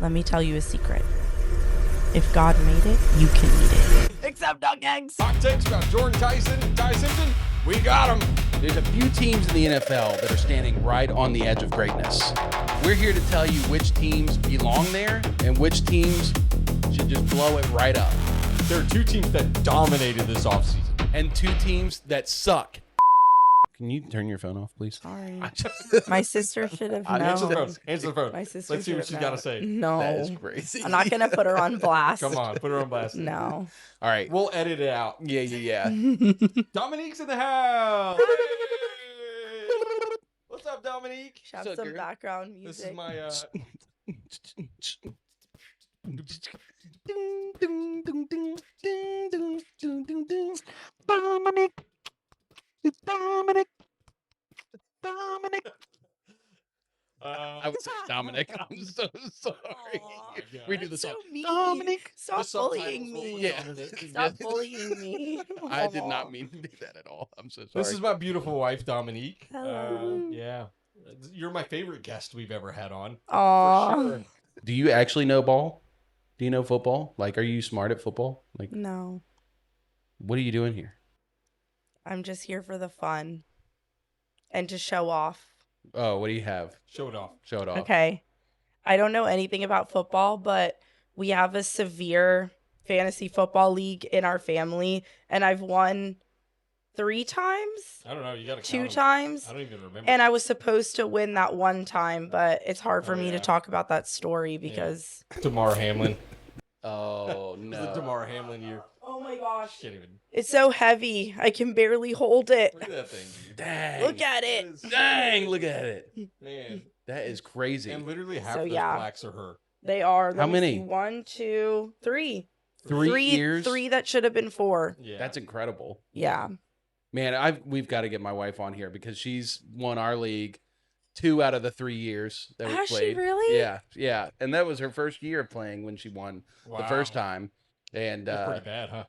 Let me tell you a secret. If God made it, you can eat it. Except duck eggs. Hot takes about Jordyn, Tyson, and Ty Simpson. We got them. There's a few teams in the NFL that are standing right on the edge of greatness. We're here to tell you which teams belong there and which teams should just blow it right up. There are two teams that dominated this offseason. And two teams that suck. Can you turn your phone off, please? Sorry. My sister should have known. Answer the phone. Answer the phone. My sister Let's see what she's got to say. No. That is crazy. I'm not going to put her on blast. Come on, put her on blast. No. All right. We'll edit it out. Yeah. Dominique's in the house. What's up, Dominique? Have some background music. This is my Dominic. I would say Dominic. I'm so sorry. Redo the song. So Dominic. Stop bullying me. Yeah. Stop bullying me. I did not mean to do that at all. I'm so sorry. This is my beautiful wife, Dominique. Hello. Yeah. You're my favorite guest we've ever had on. Aw. For sure. Do you actually know ball? Do you know football? Like, are you smart at football? Like, No. what are you doing here? I'm just here for the fun and to show off. Oh, what do you have? Show it off. Show it off. Okay. I don't know anything about football, but we have a severe fantasy football league in our family, and I've won 3 times, I don't know. You got to 2 times, I don't even remember. and I was supposed to win that one time, but it's hard for me to talk about that story because... Damar Hamlin. Oh, The no. Damar Hamlin year. Oh my gosh. Can't even. It's so heavy. I can barely hold it. Look at that thing, dude. Dang. Look at it. Dang, look at it. Man. That is crazy. And literally half So, of those yeah. plaques are her. They are. Let How me many? see. 1, 2, 3. 3 years? 3 that should have been 4. Yeah. That's incredible. Yeah. Man, we've got to get my wife on here because she's won our league 2 out of the 3 years that we Has she played. really? Yeah. And that was her first year of playing when she won the first time. And That's pretty bad, huh?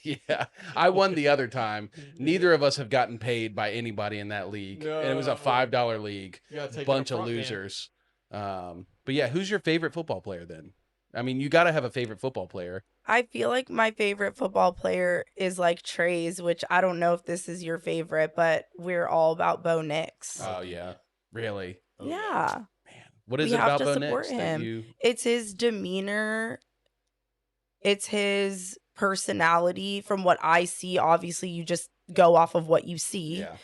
yeah, I won the other time. Neither of us have gotten paid by anybody in that league. And it was a $5 league. You gotta take Bunch it up of front, man. losers. But yeah, who's your favorite football player then? I mean, you got to have a favorite football player. I feel like my favorite football player is like Trey's, which I don't know if this is your favorite, but we're all about Bo Nix. Oh yeah, really? Yeah. Man, what is We it have about to Bo support Nix that him. you? It's his demeanor. It's his personality. From what I see, obviously you just go off of what you see. Yeah.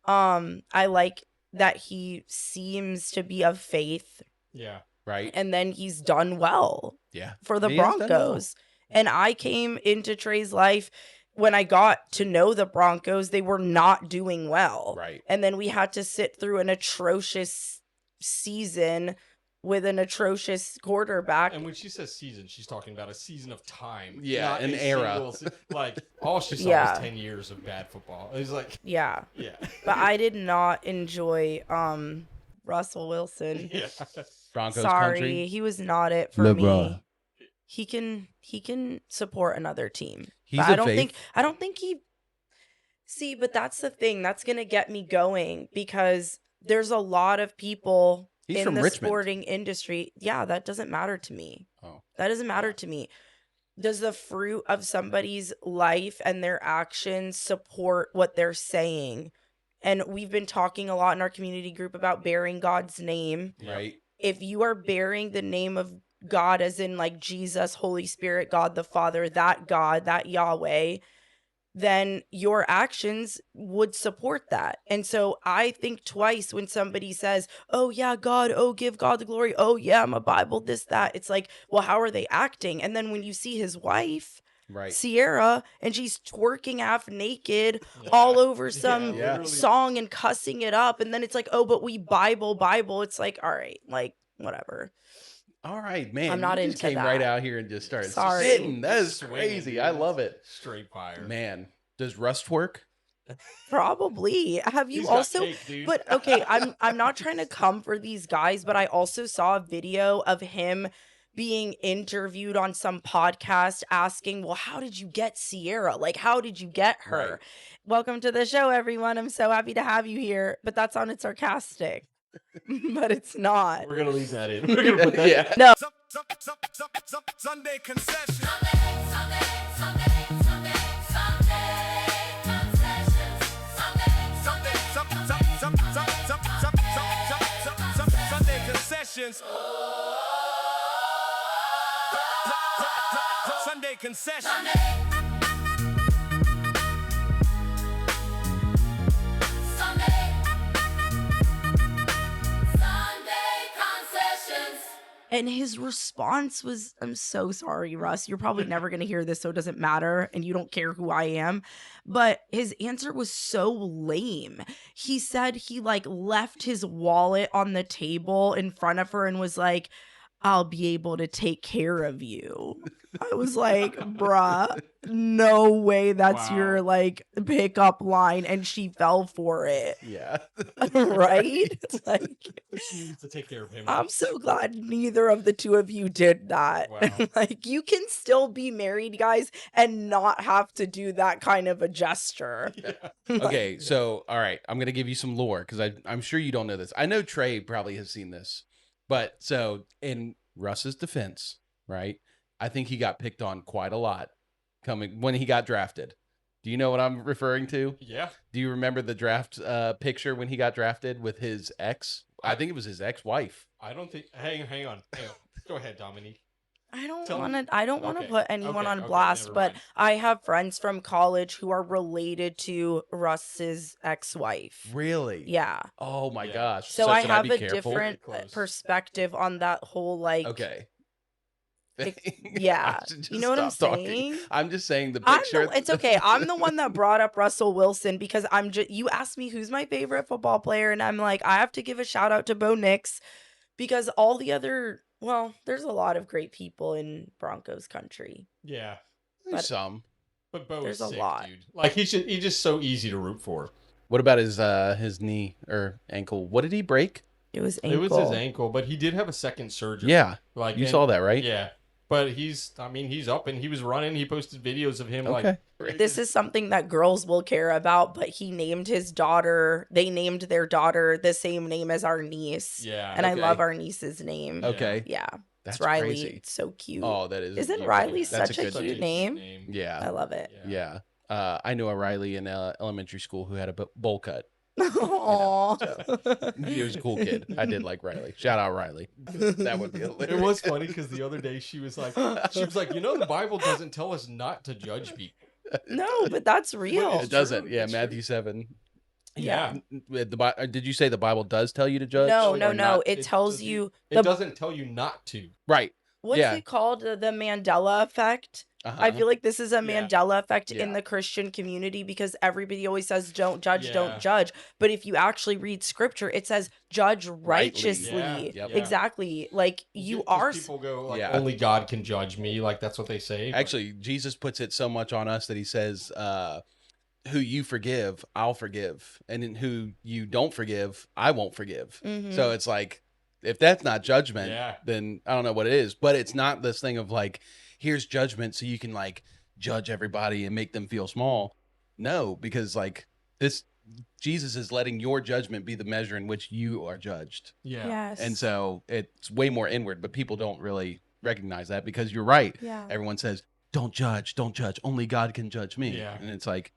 I like that he seems to be of faith, Yeah. Right. and then he's done well Yeah. for the He has done well. Broncos. And I came into Trey's life when I got to know the Broncos, they were not doing well. Right. And then we had to sit through an atrocious season with an atrocious quarterback. And when she says season, she's talking about a season of time. Yeah, not an a era. Like, all she saw Yeah. was 10 years of bad football. It was like, Yeah. yeah. But I did not enjoy Russell Wilson. Yeah. Broncos Sorry, country. he was not it for me. He can support another team. He's But a I don't think he. See, but that's the thing. That's gonna get me going because there's a lot of people He's in from the Richmond. sporting industry. Yeah, that doesn't matter to me. Oh. That doesn't matter to me. Does the fruit of somebody's life and their actions support what they're saying? And we've been talking a lot in our community group about bearing God's name. Right. If you are bearing the name of God, as in like Jesus, Holy Spirit, God the Father, that God, that Yahweh, then your actions would support that. And so I think twice when somebody says, oh yeah, God, oh, give God the glory. Oh yeah, I'm a Bible, this, that. It's like, well, how are they acting? And then when you see his wife, Right. Sierra, and she's twerking half naked all over some Yeah. song and cussing it up. And then it's like, oh, but we Bible. It's like, all right, like, whatever. All right, man. I'm not you just into came that. right out here and just started Sorry. spitting. That is Swinging, crazy. dude. I love it. Straight fire. Man, does Rust work? Probably. Have you He's got also cake, dude. but okay, I'm not trying to come for these guys, but I also saw a video of him being interviewed on some podcast asking, well, how did you get Sierra? Like, how did you get her? Right. Welcome to the show, everyone. I'm so happy to have you here. But that sounded sarcastic. But it's not. We're going to leave that in. We're going to put that Yeah. No. Sunday Concessions. Sunday Concessions. Sunday Concessions. And his response was, I'm so sorry, Russ. You're probably never going to hear this, so it doesn't matter. And you don't care who I am. But his answer was so lame. He said he left his wallet on the table in front of her and was like, I'll be able to take care of you. I was like, bruh, no way that's your pickup line. And she fell for it. Yeah. Right? She needs to take care of him. I'm so glad neither of the two of you did that. Wow. You can still be married, guys, and not have to do that kind of a gesture. Yeah. Okay, so all right, I'm gonna give you some lore because I'm sure you don't know this. I know Trey probably has seen this, but so in Russ's defense, right? I think he got picked on quite a lot coming when he got drafted. Do you know what I'm referring to? Yeah. Do you remember the draft picture when he got drafted with his ex? I think it was his ex-wife. I don't think. Hang on. Go ahead, Dominique. I don't Tell want me. to. I don't want to Okay. put anyone Okay, on okay, blast, never but mind. I have friends from college who are related to Russ's ex-wife. Really? Yeah. Oh my Yeah. gosh. So I should have be a careful? different Very close. perspective on that whole Okay. yeah. I should just You know what I'm stop talking. saying? I'm just saying the I'm picture. it's okay. I'm the one that brought up Russell Wilson because I'm just. You asked me who's my favorite football player, and I'm like, I have to give a shout out to Bo Nix because all the other. Well, there's a lot of great people in Broncos country. Yeah. but- Some. But Bo There's is a sick, lot. dude. He's just so easy to root for. What about his knee or ankle? What did he break? It was ankle. It was his ankle, but he did have a second surgery. Yeah. You and- saw that, right? Yeah. But he's up and he was running. He posted videos of him Okay. This is something that girls will care about, but he named his daughter. They named their daughter the same name as our niece. Yeah. And Okay. I love our niece's name. Okay. Yeah. That's It's Riley. crazy. It's so cute. Oh, that is. Isn't beautiful. Riley That's such a good cute name? I Yeah. love it. Yeah. I knew a Riley in elementary school who had a bowl cut. Aww. He was a cool kid. I did like Riley. Shout out Riley. That would be hilarious. It was funny because the other day she was like, the Bible doesn't tell us not to judge people. No, but that's real. It doesn't. true. Yeah, It's Matthew 7. Yeah. Did you say the Bible does tell you to judge? No, or no, no. not? It tells you It doesn't tell you not to. Right. what's yeah. it called? The Mandela effect. I feel like this is a Yeah. Mandela effect Yeah. in the Christian community because everybody always says don't judge, Yeah. don't judge. But if you actually read scripture, it says judge righteously. Yeah. Yep. Exactly. Like you are People go Yeah. only God can judge me. That's what they say. but- Actually, Jesus puts it so much on us that he says, who you forgive, I'll forgive. And in who you don't forgive, I won't forgive. Mhm. So it's like, if that's not judgment, Yeah. then I don't know what it is. But it's not this thing of here's judgment so you can judge everybody and make them feel small. No, because this Jesus is letting your judgment be the measure in which you are judged. yeah. Yes. And so it's way more inward, but people don't really recognize that because you're right. yeah. Everyone says, don't judge. Only God can judge me. Yeah. And it's like,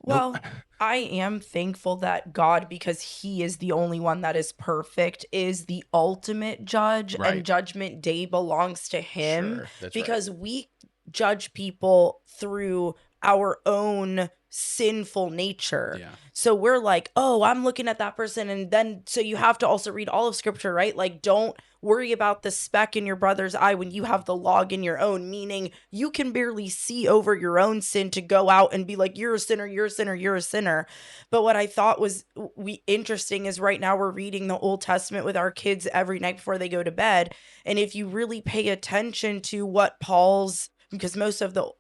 Well, nope. I am thankful that God, because he is the only one that is perfect, is the ultimate judge Right. and judgment day belongs to him. Sure, that's Because we judge people through our own sinful nature. right. Yeah. So we're like, oh, I'm looking at that person. And then, so you have to also read all of scripture, right? Don't worry about the speck in your brother's eye when you have the log in your own, meaning you can barely see over your own sin to go out and be like, you're a sinner, you're a sinner, you're a sinner. But what I thought was interesting is right now we're reading the Old Testament with our kids every night before they go to bed. And if you really pay attention to what Paul's, because most of the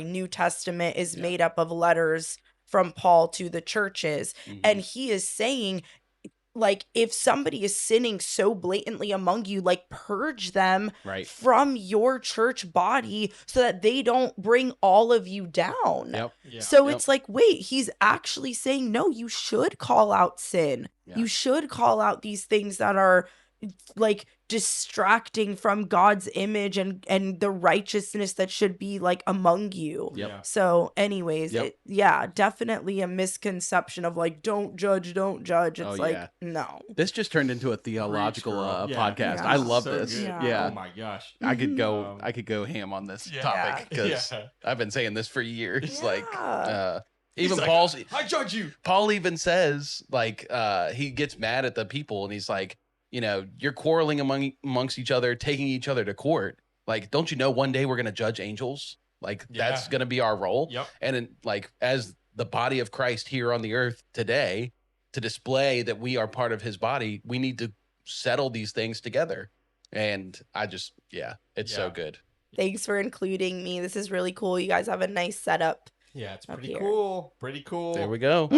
New Testament is made up of letters from Paul to the churches. Mhm. And he is saying, if somebody is sinning so blatantly among you, purge them Right. from your church body so that they don't bring all of you down. Yep. Yeah. So Yep. it's wait, he's actually saying, no, you should call out sin. Yeah. You should call out these things that are distracting from God's image and the righteousness that should be like among you. Yep. Yeah. So anyways, Yep. definitely a misconception of like, don't judge. It's Oh, like, yeah. no. This just turned into a theological Preach, girl. Yeah. podcast. Yeah. I love So this. good. Yeah. Oh my gosh. I could go. Um, I could go ham on this yeah. topic because Yeah. I've been saying this for years. Like, Yeah. even He's like, Paul's. I judge you. Paul even says like he gets mad at the people and he's like, you know, you're quarreling amongst each other, taking each other to court. Like, don't you know one day we're gonna judge angels? Like that's Yeah. gonna be our role. Yep. And like as the body of Christ here on the earth today, to display that we are part of his body, we need to settle these things together. And I just, it's so Yeah. good. Thanks for including me. This is really cool. You guys have a nice setup. Yeah, it's Up pretty here. cool. Pretty cool. There we go.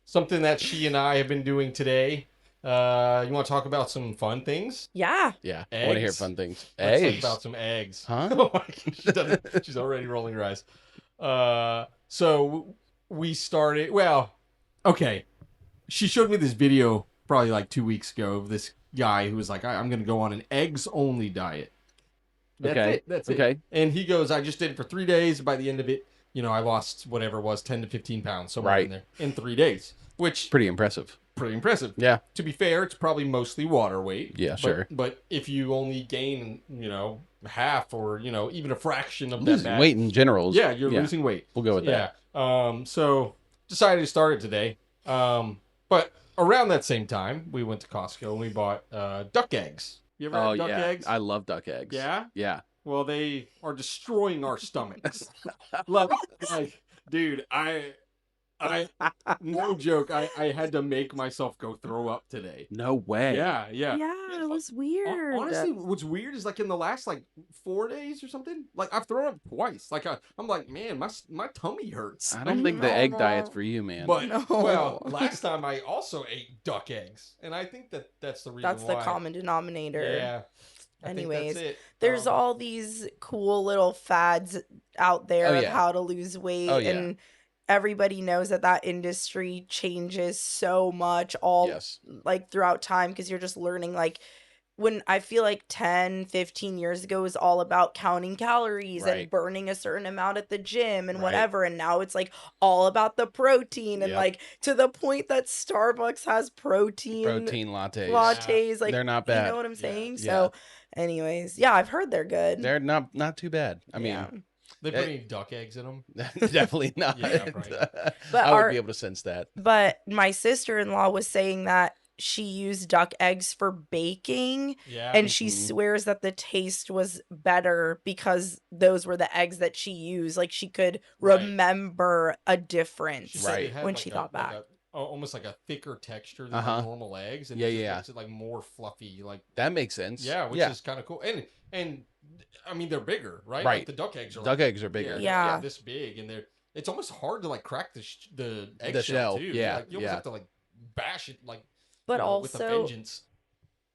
Something that she and I have been doing today. You want to talk about some fun things? Yeah. Yeah. I want to hear Eggs. fun things. Let's talk Eggs. about some eggs. Huh? Oh my gosh, she's already rolling her eyes. So we started. Well, okay. She showed me this video probably like 2 weeks ago of this guy who was like, I'm going to go on an eggs only diet. That's Okay. it. That's it. Okay. And he goes, I just did it for 3 days. By the end of it, you know, I lost whatever it was, 10 to 15 pounds, somewhere Right. in there, in 3 days, which Pretty impressive. pretty impressive. Yeah. To be fair, it's probably mostly water weight. Yeah, sure. But if you only gain, you know, half or, you know, even a fraction of that Losing back, weight in general. yeah, you're losing weight. We'll go with that. Yeah. So decided to start it today. But around that same time, we went to Costco and we bought duck eggs. You ever Oh had duck yeah. eggs? I love duck eggs. Yeah. Yeah. Well, they are destroying our stomachs. like, dude, I no joke. I had to make myself go throw up today. No way. Yeah. Yeah, it was weird. Honestly, what's weird is like in the last like 4 days or something, like I've thrown up twice. Like I'm like, man, my tummy hurts. I don't think the egg diet's for you, man. But No. well, last time I also ate duck eggs, and I think that's the reason. That's the why. common denominator. Yeah. I think Anyways, that's it. There's all these cool little fads out there Oh, of yeah. how to lose weight. Oh, yeah. And everybody knows that industry changes so much yes. like throughout time, because you're just learning. Like when I feel like 10, 15 years ago was all about counting calories Right. and burning a certain amount at the gym and Right. whatever. And now it's like all about the protein and Yep. like to the point that Starbucks has protein Protein lattes. Like They're not bad. You know what I'm Yeah. saying? Yeah. So anyways, yeah, I've heard they're good. They're not too bad. I mean, Yeah. They put any duck eggs in them? definitely not. Yeah, right. But I would our- be able to sense that. But my sister-in-law was saying that she used duck eggs for baking, Yeah. and she Mhm. swears that the taste was better because those were the eggs that she used. Like she could Right. remember a difference She said Right. it had when like she a- thought like back. almost like a thicker texture than Uh-huh. like normal eggs. And Yeah, it just yeah. makes it like more fluffy. Like That makes sense. yeah, which is kind of cool. And I mean they're bigger, right? Right. Like the duck eggs are Duck like, eggs are bigger. Yeah. this big, and it's almost hard to like crack the egg The shell shell, too. yeah, Like, you almost yeah. have to like bash it like But you know, with a also, vengeance.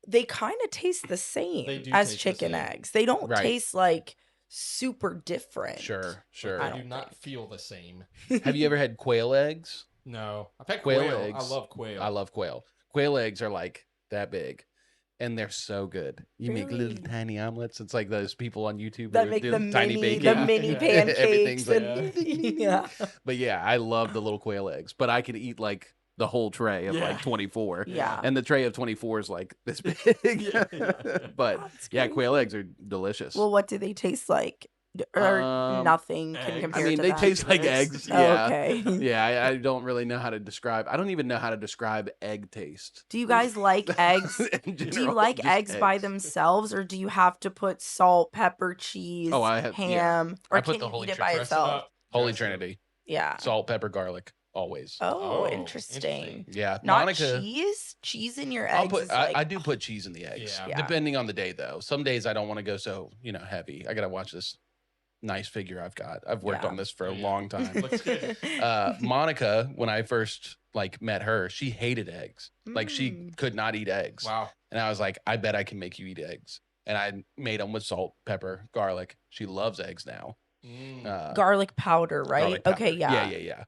they kind of taste the same They do as taste the chicken same. eggs. They don't Right. taste like super different. Sure. But I they do don't not think. feel the same. Have you ever had quail eggs? No, I've had Quail quail. eggs. I love quail. I love quail. Quail eggs are like that big. And they're so good. You make little Really? tiny omelets. It's like those people on YouTube That who make do the tiny mini, bacon. the mini Yeah. pancakes. Everything's like- And, yeah. But yeah, I love the little quail eggs. But I could eat like the whole tray of Yeah. like 24. Yeah. And the tray of 24 is like this big. Yeah. But That's yeah, crazy. quail eggs are delicious. Well, what do they taste like? Or nothing can eggs. compare I mean, to they that. taste like Eggs? eggs. Oh, Yeah. okay. Yeah, I don't really know how to describe. I don't even know how to describe egg taste. Do you guys like eggs? In Do you general, like just eggs by themselves, or do you have to put salt, pepper, cheese, Oh, I have- yeah. ham, or I put can the you Holy eat it by Trinity. Dress it itself? up. Holy Dress it up. Trinity. Yeah. Salt, pepper, garlic, always. Oh, Oh, interesting. Yeah, Not Monica. cheese? Cheese in your eggs I'll put. is like, I do put cheese in the eggs, Yeah. Yeah. depending on the day. Though some days I don't want to go so heavy. I gotta watch this nice figure I've got. I've worked Yeah. on this for a Yeah. long time. Looks good. Monica, when I first met her, she hated eggs. Like she Mm. could not eat eggs. Wow. And I was like, I bet I can make you eat eggs. And I made them with salt, pepper, garlic. She loves eggs now. Mm. Uh, garlic powder, right? garlic Okay, powder. yeah. Yeah.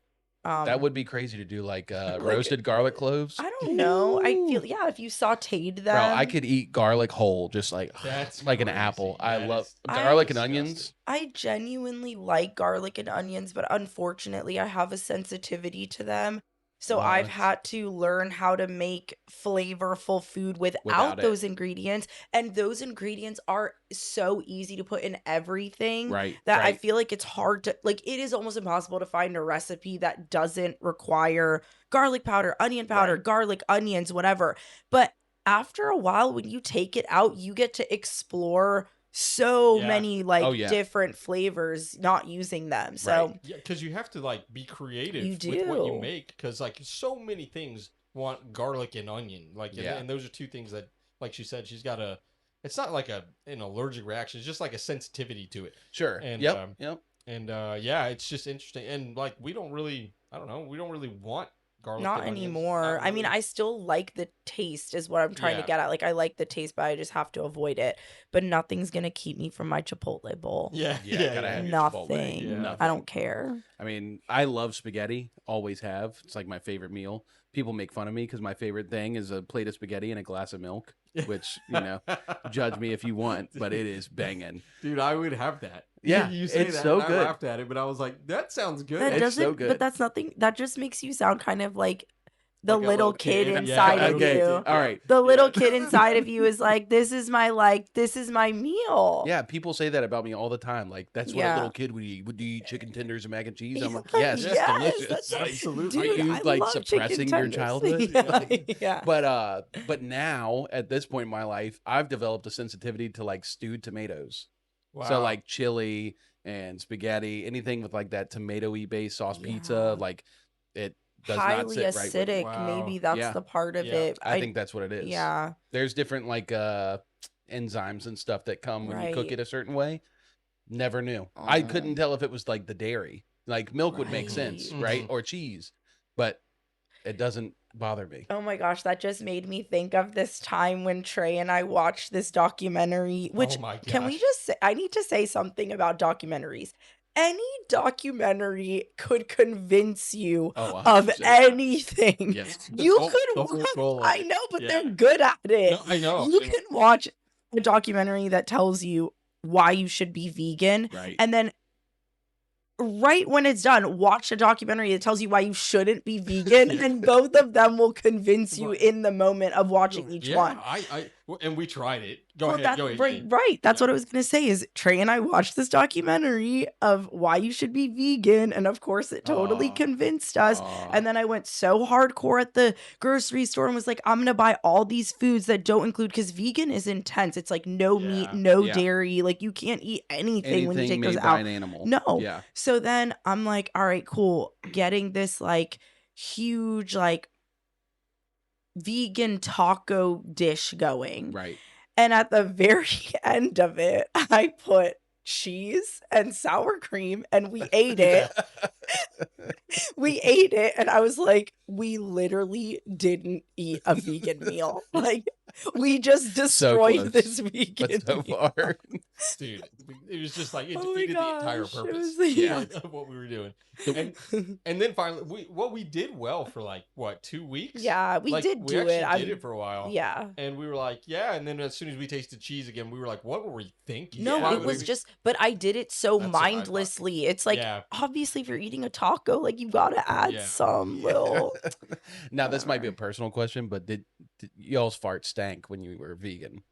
That would be crazy to do like roasted garlic cloves. I don't know. I feel if you sauteed them. Bro, I could eat garlic whole, just like That's like an crazy. apple. I That love is garlic and disgusting. onions. I genuinely like garlic and onions, but unfortunately, I have a sensitivity to them. So I've What? had to learn how to make flavorful food Without without it. those ingredients. And those ingredients are so easy to put in everything Right. that I right. feel like it's hard to, like, it is almost impossible to find a recipe that doesn't require garlic powder, onion powder, Right. garlic, onions, whatever. But after a while, when you take it out, you get to explore so Yeah. many like Oh, yeah. different flavors not using them. So Yeah, because you have to like be creative You with what you do. make. Because like so many things want garlic and onion. Like, Yeah. and those are two things that, like she said, she's got a. It's not like an allergic reaction. It's just like a sensitivity to it. Sure. And, yep. Yep. And yeah, it's just interesting. And like we don't really, I don't know, we don't really want garlic. not and onions. anymore. Not I mean, really. I still like the taste is what I'm trying Yeah. to get at. Like I like the taste, but I just have to avoid it. But nothing's gonna keep me from my Chipotle bowl. Yeah, Yeah, gotta have your Chipotle. Nothing. Yeah. I don't care. I mean, I love spaghetti. Always have. It's like my favorite meal. People make fun of me because my favorite thing is a plate of spaghetti and a glass of milk, which, you know, judge me if you want, but it is banging. Dude, I would have that. Yeah, you say it's that, so and good. I laughed at it, but I was like, that sounds good. That It's doesn't. so good. But that's nothing. That just makes you sound kind of like the Like a little little kid kid. Yeah, inside of okay. you. All right. The little Yeah. kid inside of you is like, this is my meal. Yeah, people say that about me all the time. Like, that's what a Yeah. little kid would eat. Would you eat chicken tenders and mac and cheese? I'm like, Yeah, yes, yes, it's delicious. that's Absolutely. Are Dude, you I like love chicken suppressing your tenders. childhood? Yeah, Like, yeah. but now at this point in my life, I've developed a sensitivity to like stewed tomatoes. So Wow. like chili and spaghetti, anything with like that tomato-y based sauce pizza, Yeah. like it does not Highly sit right with me. acidic. Wow. Maybe that's Yeah. the part of Yeah. it. I think that's what it is. Yeah. There's different like enzymes and stuff that come when you cook Right. it a certain way. Never knew. I Oh. couldn't tell if it was like the dairy. Like milk would make sense, Right. right? Mhm. Or cheese. But it doesn't bother me. Oh my gosh, that just made me think of this time when Trey and I watched this documentary. Which Oh my can we gosh. just say? I need to say something about documentaries. Any documentary could convince you Oh, of 100%. anything. Yes. You whole- could. the whole goal of I it. know, but Yeah. they're good at it. No, I know. You can watch a documentary that tells you why you should be vegan, Right. and then right when it's done, watch a documentary that tells you why you shouldn't be vegan, and both of them will convince you Right. in the moment of watching each one. And we tried it. Go Well, ahead. that's Go ahead. right. That's Yeah. what I was gonna say. Is Trey and I watched this documentary of why you should be vegan, and of course, it totally Aw. convinced us. Aw. And then I went so hardcore at the grocery store and was like, I'm gonna buy all these foods that don't include, because vegan is intense. It's like no meat, Yeah. no Yeah. dairy. Like you can't eat anything when you take made those by out. an animal. No. Yeah. So then I'm like, all right, cool. Getting this like huge like vegan taco dish going. Right. And at the very end of it, I put cheese and sour cream and we ate it. We ate it. And I was like, we literally didn't eat a vegan meal. Like, we just destroyed close, this vegan But so meal. far. Dude, it was just like it Oh my defeated the entire gosh, it purpose was- yeah. of what we were doing. And then finally, we did well for like what 2 weeks. Yeah, we Like, did we do actually it. did it for a while. Yeah. And we were like, yeah. And then as soon as we tasted cheese again, we were like, what were we thinking? No, Why it would was we- just, but I did it so That's what I thought. mindlessly. It's like, Yeah. obviously, if you're eating a taco, like you gotta add Yeah. some little. Now this might be a personal question, but did y'all's fart stank when you were vegan?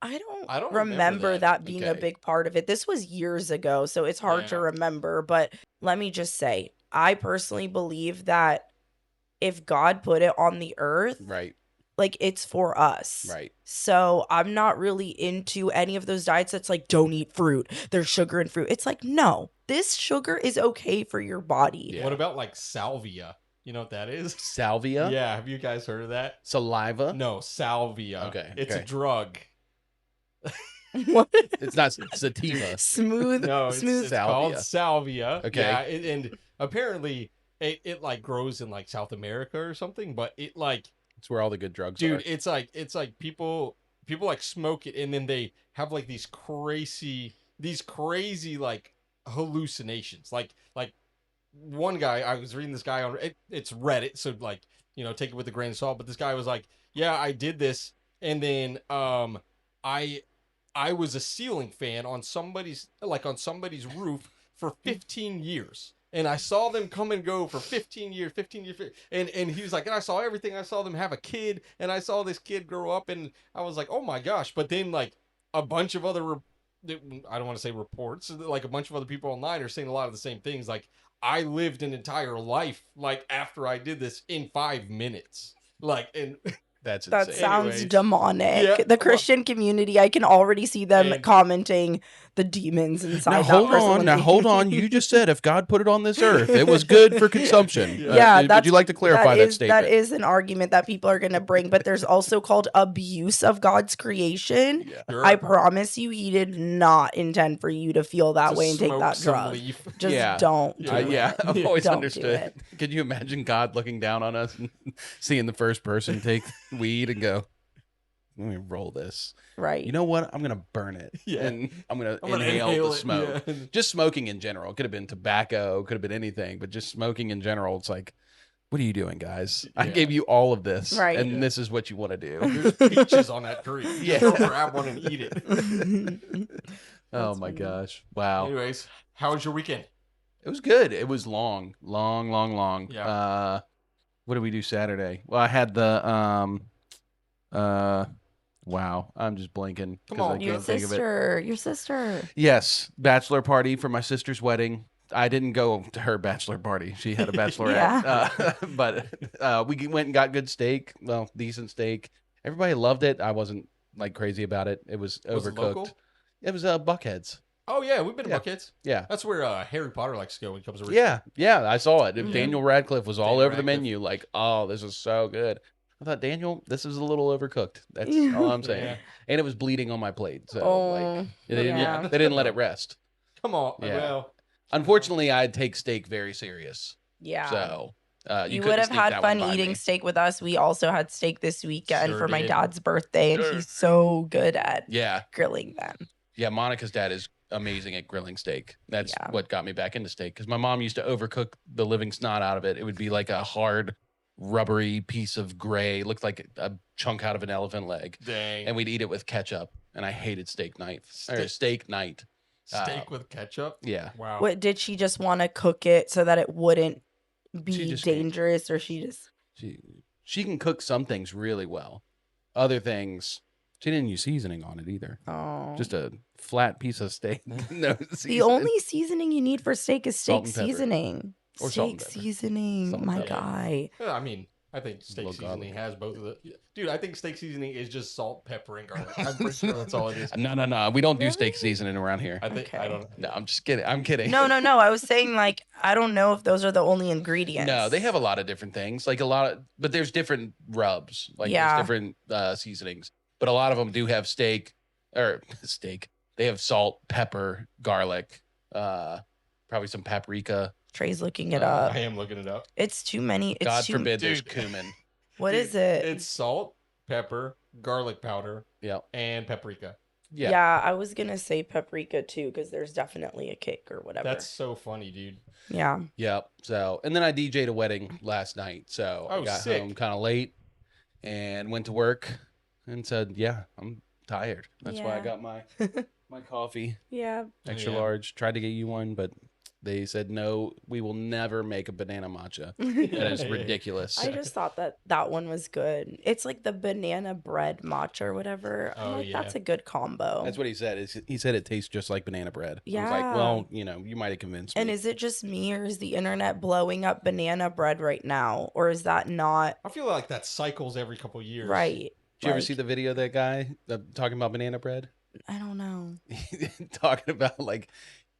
I don't remember remember that. that being a Okay. big part of it. This was years ago, so it's hard to Yeah. remember. But let me just say, I personally believe that if God put it on the earth, Right. like it's for us. Right. So I'm not really into any of those diets that's like, don't eat fruit. There's sugar in fruit. It's like, no, this sugar is okay for your body. Yeah. What about like salvia? You know what that is? Salvia? Yeah. Have you guys heard of that? Saliva? No, salvia. Okay, It's okay. a drug. What? It's not sativa. Smooth, No, smooth. it's called salvia. Okay. Yeah, and apparently it like grows in like South America or something, but it like It's where all the good drugs dude, are. it's like people like smoke it and then they have like these crazy like hallucinations. Like one guy, I was reading this guy on it's Reddit, so like, take it with a grain of salt, but this guy was like, yeah, I did this, and then I was a ceiling fan on somebody's roof for 15 years. And I saw them come and go for 15 years. And he was like, and I saw everything. I saw them have a kid, and I saw this kid grow up, and I was like, oh my gosh. But then like a bunch of other, I don't want to say reports, like a bunch of other people online are saying a lot of the same things. Like, I lived an entire life, like after I did this in 5 minutes. Like, and That's That insane. sounds Anyways. demonic. Yeah, The Christian community, I can already see them And- commenting the demons inside Now that hold person. on. when Now they- hold on. You just said if God put it on this earth, it was good for consumption. Yeah, Would you like to clarify that statement? That is an argument that people are going to bring, but there's also called abuse of God's creation. Yeah. Sure. I promise you, he did not intend for you to feel that To way and take smoke that some drug. leaf. Just Yeah. don't. Do Yeah, it. I've always Don't do understood. it. Could you imagine God looking down on us and seeing the first person take weed and go, let me roll this. Right. You know what? I'm going to burn it. Yeah. And I'm going to I'm gonna inhale the it, smoke. yeah. Just smoking in general. Could have been tobacco, could have been anything, but just smoking in general, it's like, what are you doing, guys? I Yeah. gave you all of this, Right. and Yeah. this is what you want to do. There's peaches on that tree. Yeah. Just go grab one and eat it. Oh That's my funny. gosh. Wow. Anyways, how was your weekend? It was good. It was long. Yeah. What did we do Saturday? Well, I had the wow, I'm just blanking Come because I on, can't think of it. Your sister. Yes, bachelor party for my sister's wedding. I didn't go to her bachelor party. She had a bachelorette. Yeah. But we went and got good steak. Well, decent steak. Everybody loved it. I wasn't like crazy about it. It was Was it overcooked. local? It was Buckheads. Oh yeah, we've been to Yeah. Buckheads. Yeah. That's where Harry Potter likes to go when he comes to Richmond. Yeah, I saw it. Mhm. Daniel Radcliffe was all Daniel over the Radcliffe. menu, like, oh, this is so good. I thought, Daniel, this is a little overcooked. That's Yeah. all I'm saying. Yeah. And it was bleeding on my plate, so Oh, like they didn't, yeah. they didn't let it rest. Come on. Yeah. Well, Unfortunately, I take steak very serious, Yeah. so You couldn't would have sneak had that one fun by eating me. steak with us. We also had steak this weekend Sure for my did. dad's birthday, and Sure. he's so good at Yeah, grilling them. yeah. Monica's dad is amazing at grilling steak. That's Yeah. what got me back into steak because my mom used to overcook the living snot out of it. It would be like a hard, rubbery piece of gray, looked like a chunk out of an elephant leg. dang. And we'd eat it with ketchup. And I hated steak night. Or Steak- steak night. Steak with ketchup. Yeah. Wow. What did she just want to cook it so that it wouldn't be just- dangerous, or she just? She can cook some things really well. Other things, she didn't use seasoning on it either. Oh, Just a flat piece of steak. No the seasoning. only seasoning you need for steak is Salt steak and pepper. seasoning. Or salt and steak pepper. seasoning, Salt and my pepper. guy. Yeah, I mean, I think steak Little seasoning garlic. has both of the. Dude, I think steak seasoning is just salt, pepper, and garlic. I'm pretty sure that's all it is. No. We don't do steak Really? seasoning around here. I think I Okay. don't. No, I'm just kidding. I'm kidding. No. I was saying, like, I don't know if those are the only ingredients. No, they have a lot of different things. Like but there's different rubs. Like Yeah. there's different seasonings. But a lot of them do have steak. They have salt, pepper, garlic, probably some paprika. Trey's looking it up. I am looking it up. It's too many. It's God too. forbid there's Dude. cumin. What Dude, is it? It's salt, pepper, garlic powder, Yeah. and paprika. Yeah. I was gonna say paprika too, because there's definitely a kick or whatever. That's so funny, dude. Yeah. Yep. So, and then I DJ'd a wedding last night. So I Oh, got sick. home kind of late and went to work and said, yeah, I'm tired. That's why I Yeah. got my coffee, Yeah. extra Yeah. large. Tried to get you one, but they said, no, we will never make a banana matcha. That is ridiculous. I just thought that one was good. It's like the banana bread matcha or whatever. I'm Oh, like, yeah. that's a good combo. That's what he said. He said it tastes just like banana bread. I was Yeah. like, well, you might have convinced me. And is it just me, or is the internet blowing up banana bread right now? Or is that not I feel like that cycles every couple years. right? Did you ever Like, see the video of that guy talking about banana bread? I don't know. Talking about like,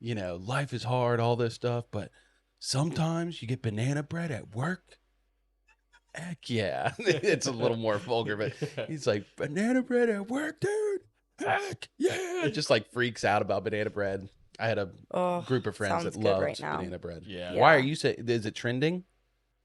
life is hard, all this stuff, but sometimes you get banana bread at work. Heck yeah. It's a little more vulgar, but he's like, banana bread at work, dude. Heck yeah. Just like freaks out about banana bread. I had a Oh, group of friends sounds that good loved right now. banana bread. Yeah. Yeah. Why are you saying, is it trending?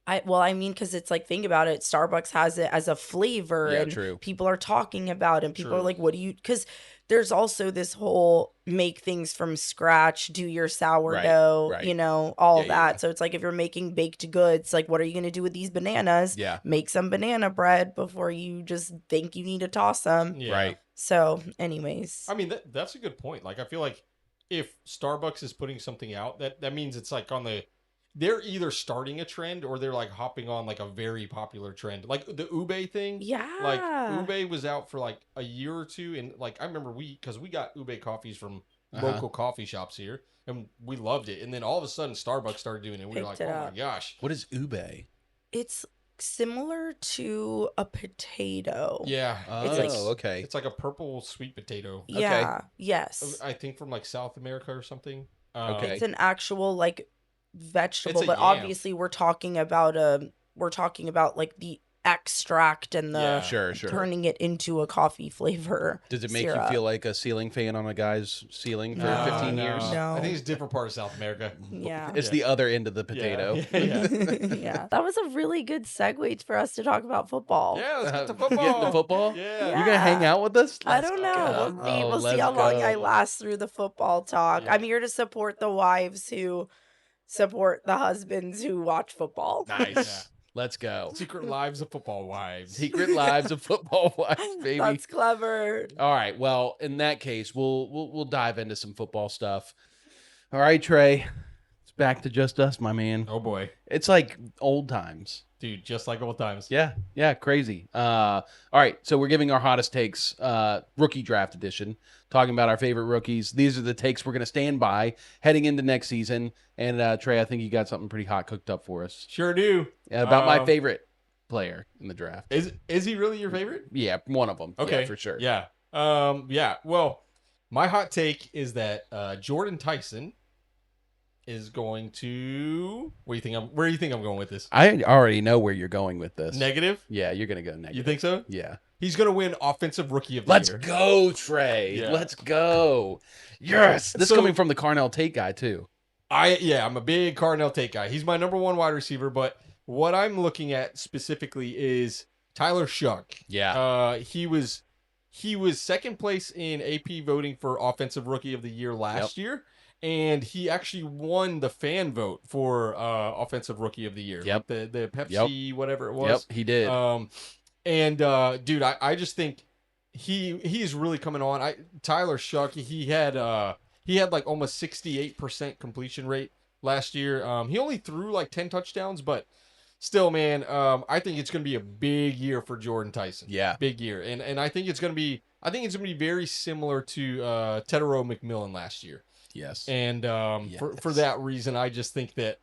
I mean, because it's like, think about it. Starbucks has it as a flavor, Yeah, and true. people are talking about it, and people are True. like, "What do you?" Because there's also this whole make things from scratch, do your sourdough, right. you know, all Yeah, that. yeah. So it's like if you're making baked goods, like what are you going to do with these bananas? Yeah. Make some banana bread before you just think you need to toss them. Yeah. Right. So, anyways. I mean, that's a good point. Like, I feel like if Starbucks is putting something out, that means it's like they're either starting a trend or they're like hopping on like a very popular trend. Like the ube thing. Yeah. Like ube was out for like a year or two. And like, I remember because we got ube coffees from local coffee shops here and we loved it. And then all of a sudden Starbucks started doing it. And we were like, Picked it oh my up. gosh. What is ube? It's similar to a potato. Yeah. Oh, like- okay. It's like a purple sweet potato. Yeah. Yes. I think from like South America or something. Okay. It's an actual like vegetable, It's a but yam. obviously we're talking about like the extract and the Yeah. Sure. turning it into a coffee flavor. Does it make syrup. you feel like a ceiling fan on a guy's ceiling for No, 15 years? No. I think it's a different part of South America. Yeah. It's the other end of the potato. Yeah. Yeah. That was a really good segue for us to talk about football. Yeah, let's get to Get football. into football? Yeah. You're gonna hang out with us? I don't know. go. We'll see. Oh, We'll see let's how long go. I last through the football talk. Yeah. I'm here to support the wives who support the husbands who watch football. Nice. Let's go. Secret Lives of Football Wives. Secret Lives of Football Wives, baby. That's clever. All right. Well, in that case, we'll dive into some football stuff. All right, Trey. It's back to just us, my man. Oh boy, It's like old times. dude, just like old times. Yeah, crazy. All right, so we're giving our hottest takes, rookie draft edition, talking about our favorite rookies. These are the takes we're going to stand by heading into next season. And Trey, I think you got something pretty hot cooked up for us Sure do. about my favorite player in the draft. Is he really your favorite? Yeah, one of them. Okay, Yeah, for sure. Yeah. Yeah. Well, my hot take is that Jordyn Tyson is going to. Where do you think I'm going with this? I already know where you're going with this. Negative. Yeah, you're going to go negative. You think so? Yeah. He's going to win Offensive Rookie of the Let's Year. go, Trey. Yeah. Let's go. Yes. This So- coming from the Carnell Tate guy, too. I'm a big Carnell Tate guy. He's my number one wide receiver, but what I'm looking at specifically is Tyler Shough. Yeah. He was second place in AP voting for Offensive Rookie of the Year last year, and he actually won the fan vote for Offensive Rookie of the Year. Yep. Like the Pepsi, whatever it was. Yep, he did. Dude, I just think he's really coming on. Tyler Shough, he had like almost 68% completion rate last year. He only threw like 10 touchdowns, but still, man, I think it's going to be a big year for Jordyn Tyson. Yeah. Big year. And I think it's going to be very similar to Tedero McMillan last year. Yes. And for that reason, I just think that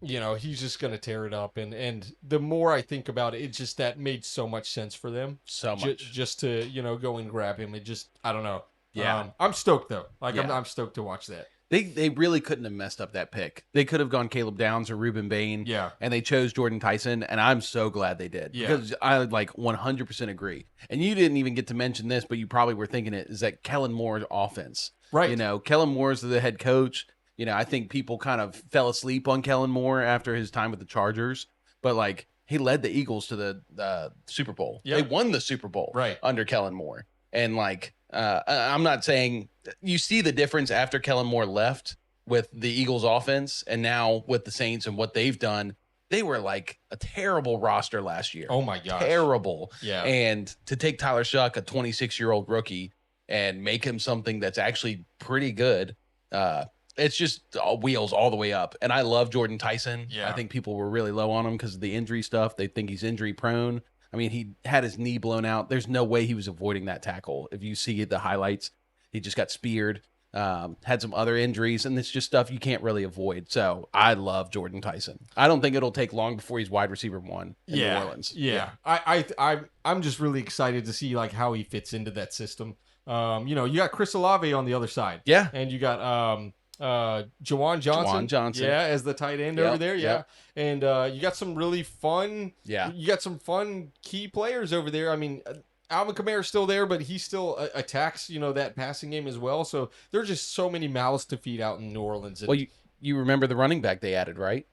he's just going to tear it up. And the more I think about it, it's just that made so much sense for them. So much. Just to, go and grab him. It just, I don't know. Yeah. I'm stoked though. Like Yeah. I'm stoked to watch that. They really couldn't have messed up that pick. They could have gone Caleb Downs or Reuben Bain. Yeah. And they chose Jordyn Tyson, and I'm so glad they did. Yeah. Because I like 100% agree. And you didn't even get to mention this, but you probably were thinking it, is that Kellen Moore's offense. Right. Kellen Moore's the head coach. I think people kind of fell asleep on Kellen Moore after his time with the Chargers. But like he led the Eagles to the Super Bowl. Yeah. They won the Super Bowl Right. under Kellen Moore. And like I'm not saying you see the difference after Kellen Moore left with the Eagles offense and now with the Saints and what they've done. They were like a terrible roster last year. Oh my gosh. Terrible. Yeah. And to take Tyler Shough, a 26-year-old rookie, and make him something that's actually pretty good, it's just wheels all the way up. And I love Jordyn Tyson. Yeah. I think people were really low on him because of the injury stuff. They think he's injury prone. I mean, he had his knee blown out. There's no way he was avoiding that tackle. If you see the highlights, he just got speared, had some other injuries, and it's just stuff you can't really avoid. So I love Jordyn Tyson. I don't think it'll take long before he's wide receiver one in New Orleans. Yeah. I'm just really excited to see like how he fits into that system. You got Chris Olave on the other side. Yeah. And you got Juwan Johnson. Juwan Johnson. Yeah, as the tight end Yep, over there. Yeah. yep. And you got some really fun. Yeah. You got some fun key players over there. I mean, Alvin Kamara's still there, but he still attacks, that passing game as well. So there's just so many mouths to feed out in New Orleans. And Well, you remember the running back they added, right?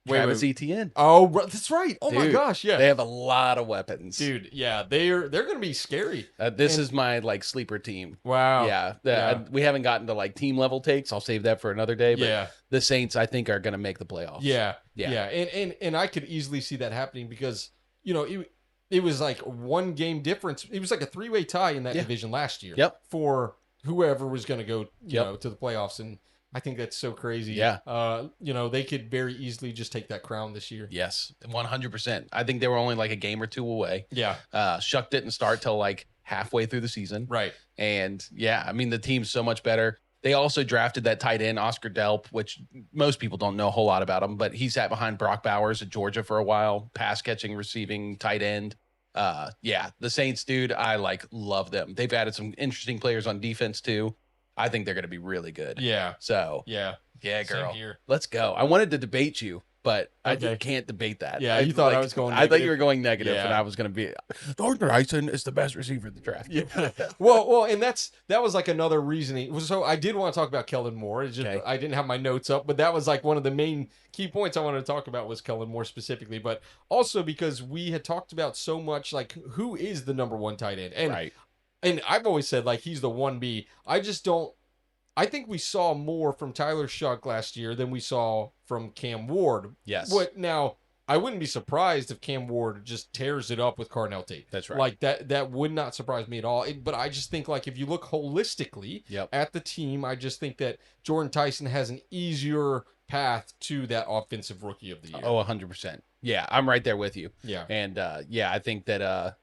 Travis Etienne. Oh, that's right. Oh my Dude, gosh, yeah. They have a lot of weapons. Dude, yeah, they're going to be scary. This is my like sleeper team. Wow. Yeah, we haven't gotten to like team level takes. I'll save that for another day. But the Saints, I think, are going to make the playoffs. Yeah. And I could easily see that happening because it was like one game difference. It was like a 3-way tie in that division last year. Yep. For whoever was going to go, you know, to the playoffs, and I think that's so crazy. Yeah. They could very easily just take that crown this year. Yes, 100%. I think they were only like a game or two away. Yeah. Shough didn't start till like halfway through the season. Right. And yeah, I mean, the team's so much better. They also drafted that tight end, Oscar Delp, which most people don't know a whole lot about him, but he sat behind Brock Bowers at Georgia for a while, pass catching, receiving, tight end. The Saints, dude, I like love them. They've added some interesting players on defense too. I think they're going to be really good. Yeah. So yeah, girl, same here. Let's go. I wanted to debate you, but Okay. I can't debate that. Yeah, you thought I was going I thought you negative. were going negative, Yeah. and I was going to be. Tyson is the best receiver in the draft. Yeah. Well, and that was like another reasoning. So I did want to talk about Kellen Moore. It's just, Okay. I didn't have my notes up, but that was like one of the main key points I wanted to talk about was Kellen Moore specifically, but also because we had talked about so much like who is the number one tight end, and Right. and I've always said like he's the 1B. I just don't. I think we saw more from Tyler Shough last year than we saw from Cam Ward. Yes. What now? I wouldn't be surprised if Cam Ward just tears it up with Cardinal Tate. That's right. Like that would not surprise me at all. But I just think like if you look holistically at the team, I just think that Jordyn Tyson has an easier path to that offensive rookie of the year. Oh, 100%. Yeah, I'm right there with you. Yeah. And I think that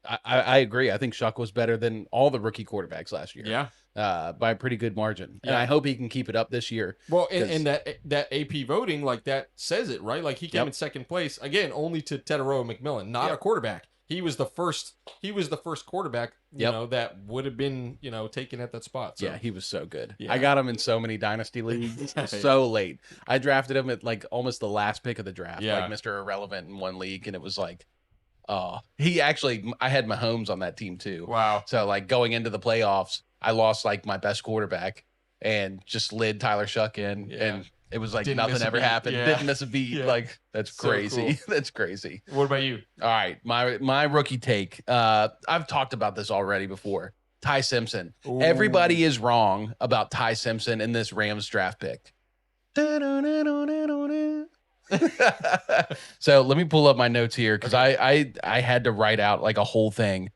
I agree. I think Shough was better than all the rookie quarterbacks last year. Yeah. By a pretty good margin. And Yeah. I hope he can keep it up this year. Well, and that AP voting, like that says it, right? Like he came in second place again, only to Tedoroa McMillan, not a quarterback. He was the first quarterback, you know, that would have been, taken at that spot. So. Yeah, he was so good. Yeah. I got him in so many dynasty leagues so late. I drafted him at like almost the last pick of the draft, like Mr. Irrelevant in one league, and it was like, I had Mahomes on that team too. Wow. So like going into the playoffs, I lost like my best quarterback and just slid Tyler Shough in, and it was like nothing ever happened. Yeah. Didn't miss a beat. Yeah. Like that's So crazy. cool. That's crazy. What about you? All right, my rookie take. I've talked about this already before. Ty Simpson. Ooh. Everybody is wrong about Ty Simpson in this Rams draft pick. So let me pull up my notes here because I had to write out like a whole thing.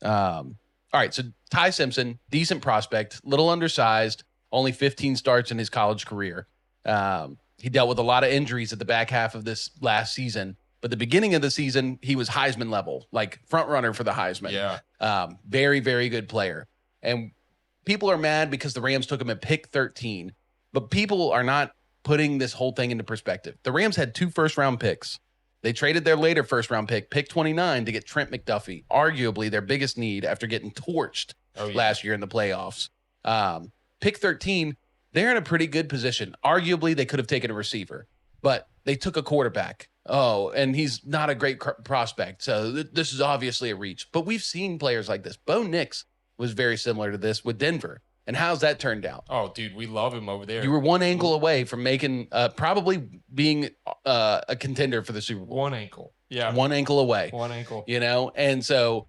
All right, so Ty Simpson, decent prospect, little undersized, only 15 starts in his college career. He dealt with a lot of injuries at the back half of this last season, but the beginning of the season, he was Heisman level, like front runner for the Heisman. Yeah. Very, very good player. And people are mad because the Rams took him at pick 13, but people are not putting this whole thing into perspective. The Rams had 2 first-round picks. They traded their later first-round pick 29, to get Trent McDuffie, arguably their biggest need after getting torched last year in the playoffs. Pick 13, they're in a pretty good position. Arguably, they could have taken a receiver, but they took a quarterback. Oh, and he's not a great prospect, so this is obviously a reach. But we've seen players like this. Bo Nix was very similar to this with Denver. And how's that turned out? Oh, dude, we love him over there. You were one ankle away from making, probably being a contender for the Super Bowl. One ankle. Yeah. One ankle away. One ankle. And so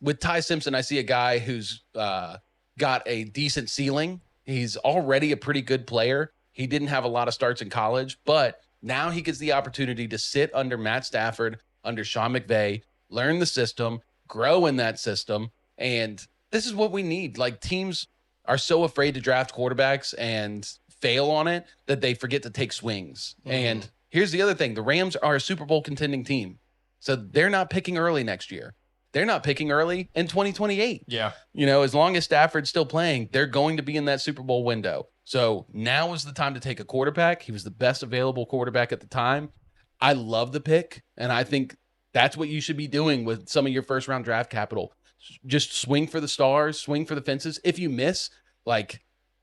with Ty Simpson, I see a guy who's got a decent ceiling. He's already a pretty good player. He didn't have a lot of starts in college, but now he gets the opportunity to sit under Matt Stafford, under Sean McVay, learn the system, grow in that system, and this is what we need. Like, teams are so afraid to draft quarterbacks and fail on it that they forget to take swings. Mm-hmm. And here's the other thing. The Rams are a Super Bowl contending team. So they're not picking early next year. They're not picking early in 2028. Yeah. As long as Stafford's still playing, they're going to be in that Super Bowl window. So now is the time to take a quarterback. He was the best available quarterback at the time. I love the pick, and I think that's what you should be doing with some of your first-round draft capital. Just swing for the stars, swing for the fences. If you miss,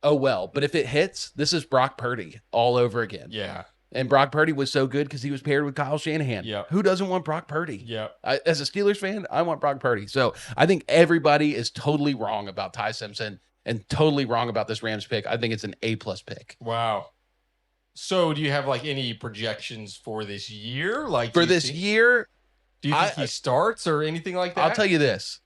oh well. But if it hits, this is Brock Purdy all over again. Yeah. And Brock Purdy was so good because he was paired with Kyle Shanahan. Yeah. Who doesn't want Brock Purdy? Yeah. As a Steelers fan, I want Brock Purdy. So I think everybody is totally wrong about Ty Simpson and totally wrong about this Rams pick. I think it's an A+ pick. Wow. So do you have like any projections for this year? Like For this year, do you think he starts or anything like that? I'll tell you this.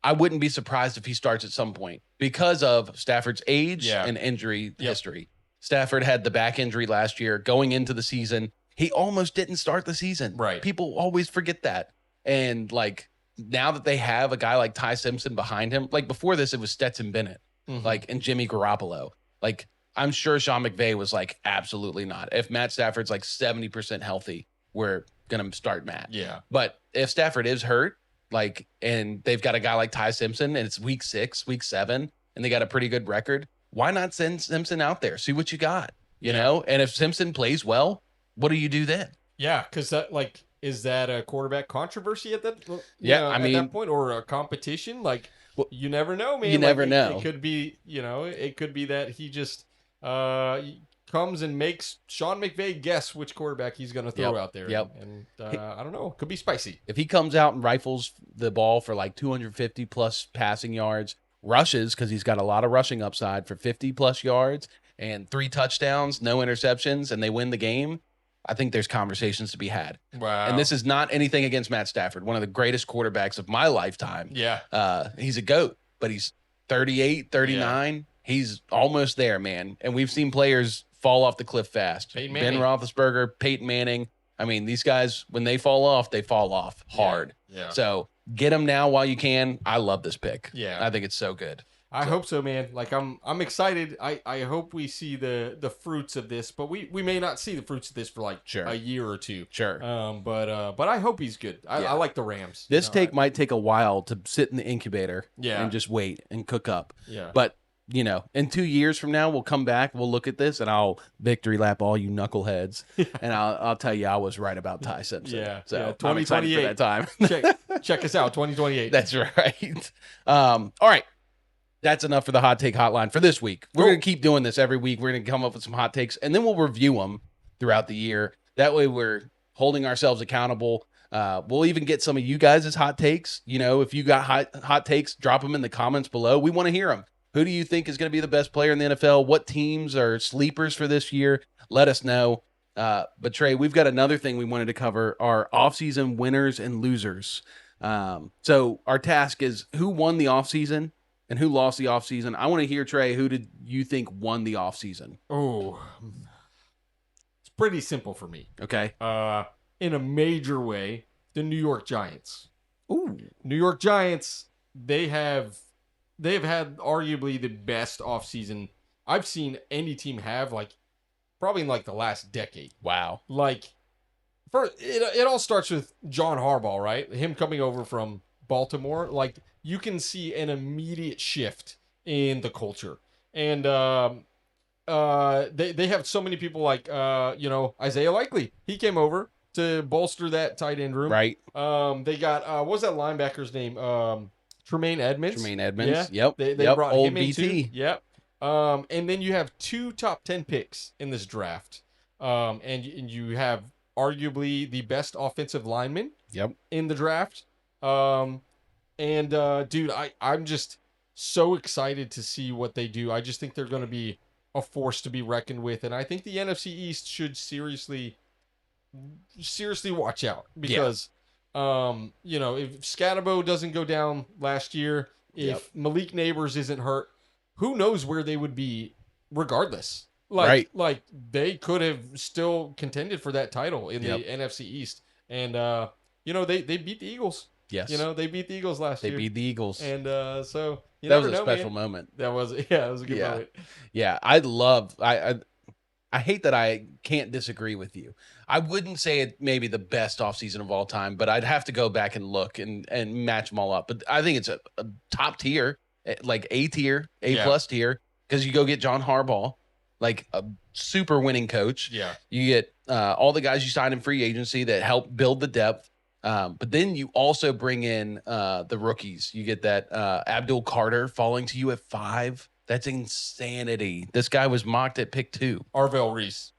I wouldn't be surprised if he starts at some point because of Stafford's age and injury history. Stafford had the back injury last year. Going into the season, he almost didn't start the season. Right. People always forget that. And like now that they have a guy like Ty Simpson behind him, like before this, it was Stetson Bennett, like and Jimmy Garoppolo. Like I'm sure Sean McVay was like, absolutely not. If Matt Stafford's like 70% healthy, we're gonna start Matt. Yeah. But if Stafford is hurt, like, and they've got a guy like Ty Simpson, and it's week 6, week 7, and they got a pretty good record, why not send Simpson out there? See what you got, you know? And if Simpson plays well, what do you do then? Yeah, because that, like, is that a quarterback controversy at that? I mean, at that point, or a competition? Like, you never know, man. You never know. It could be, it could be that he just comes and makes Sean McVay guess which quarterback he's going to throw out there. And I don't know. Could be spicy. If he comes out and rifles the ball for like 250 plus passing yards, rushes, because he's got a lot of rushing upside for 50 plus yards and 3 touchdowns, no interceptions, and they win the game, I think there's conversations to be had. Wow. And this is not anything against Matt Stafford, one of the greatest quarterbacks of my lifetime. Yeah. He's a GOAT, but he's 38, 39. Yeah. He's almost there, man. And we've seen players fall off the cliff fast. Ben Roethlisberger, Peyton Manning. I mean, these guys, when they fall off hard. Yeah. So get them now while you can. I love this pick. Yeah. I think it's so good. I hope so, man. Like I'm excited. I hope we see the fruits of this, but we may not see the fruits of this for like a year or two. Sure. But I hope he's good. I like the Rams. This might take a while to sit in the incubator and just wait and cook up. Yeah. But in 2 years from now, we'll come back, we'll look at this, and I'll victory lap all you knuckleheads, and I'll tell you I was right about Ty Simpson. Yeah. So 2028 for that time. check us out, 2028. That's right. All right. That's enough for the hot take hotline for this week. We're going to keep doing this every week. We're going to come up with some hot takes, and then we'll review them throughout the year. That way we're holding ourselves accountable. We'll even get some of you guys' hot takes. If you got hot takes, drop them in the comments below. We want to hear them. Who do you think is going to be the best player in the NFL? What teams are sleepers for this year? Let us know. But Trey, we've got another thing we wanted to cover, our offseason winners and losers. So our task is who won the offseason and who lost the offseason. I want to hear, Trey, who did you think won the offseason? Oh, it's pretty simple for me. Okay. In a major way, the New York Giants. Ooh. New York Giants, they've had arguably the best offseason I've seen any team have, like, probably in, like, the last decade. Wow. Like, it all starts with John Harbaugh, right? Him coming over from Baltimore. Like, you can see an immediate shift in the culture. And they have so many people like, Isaiah Likely. He came over to bolster that tight end room. Right. They got, what was that linebacker's name? Tremaine Edmonds. Yeah. Yep. They brought old him BT. in too. Yep. And then you have 2 top 10 picks in this draft. And you have arguably the best offensive lineman in the draft. Dude, I'm just so excited to see what they do. I just think they're going to be a force to be reckoned with. And I think the NFC East should seriously watch out because, if Scatterbo doesn't go down last year, if Malik Neighbors isn't hurt, who knows where they would be regardless. Like they could have still contended for that title in the NFC East. And, they beat the Eagles. Yes. They beat the Eagles last year. They beat the Eagles. And so you that was never a know, special man. moment. That was it was a good moment. Yeah, I hate that I can't disagree with you. I wouldn't say it maybe the best offseason of all time, but I'd have to go back and look and match them all up. But I think it's a top tier, like A tier, A+ tier, because you go get John Harbaugh, like a super winning coach. Yeah. You get all the guys you signed in free agency that help build the depth. But then you also bring in the rookies. You get that Abdul Carter falling to you at 5. That's insanity. This guy was mocked at pick 2. Arvell Reese.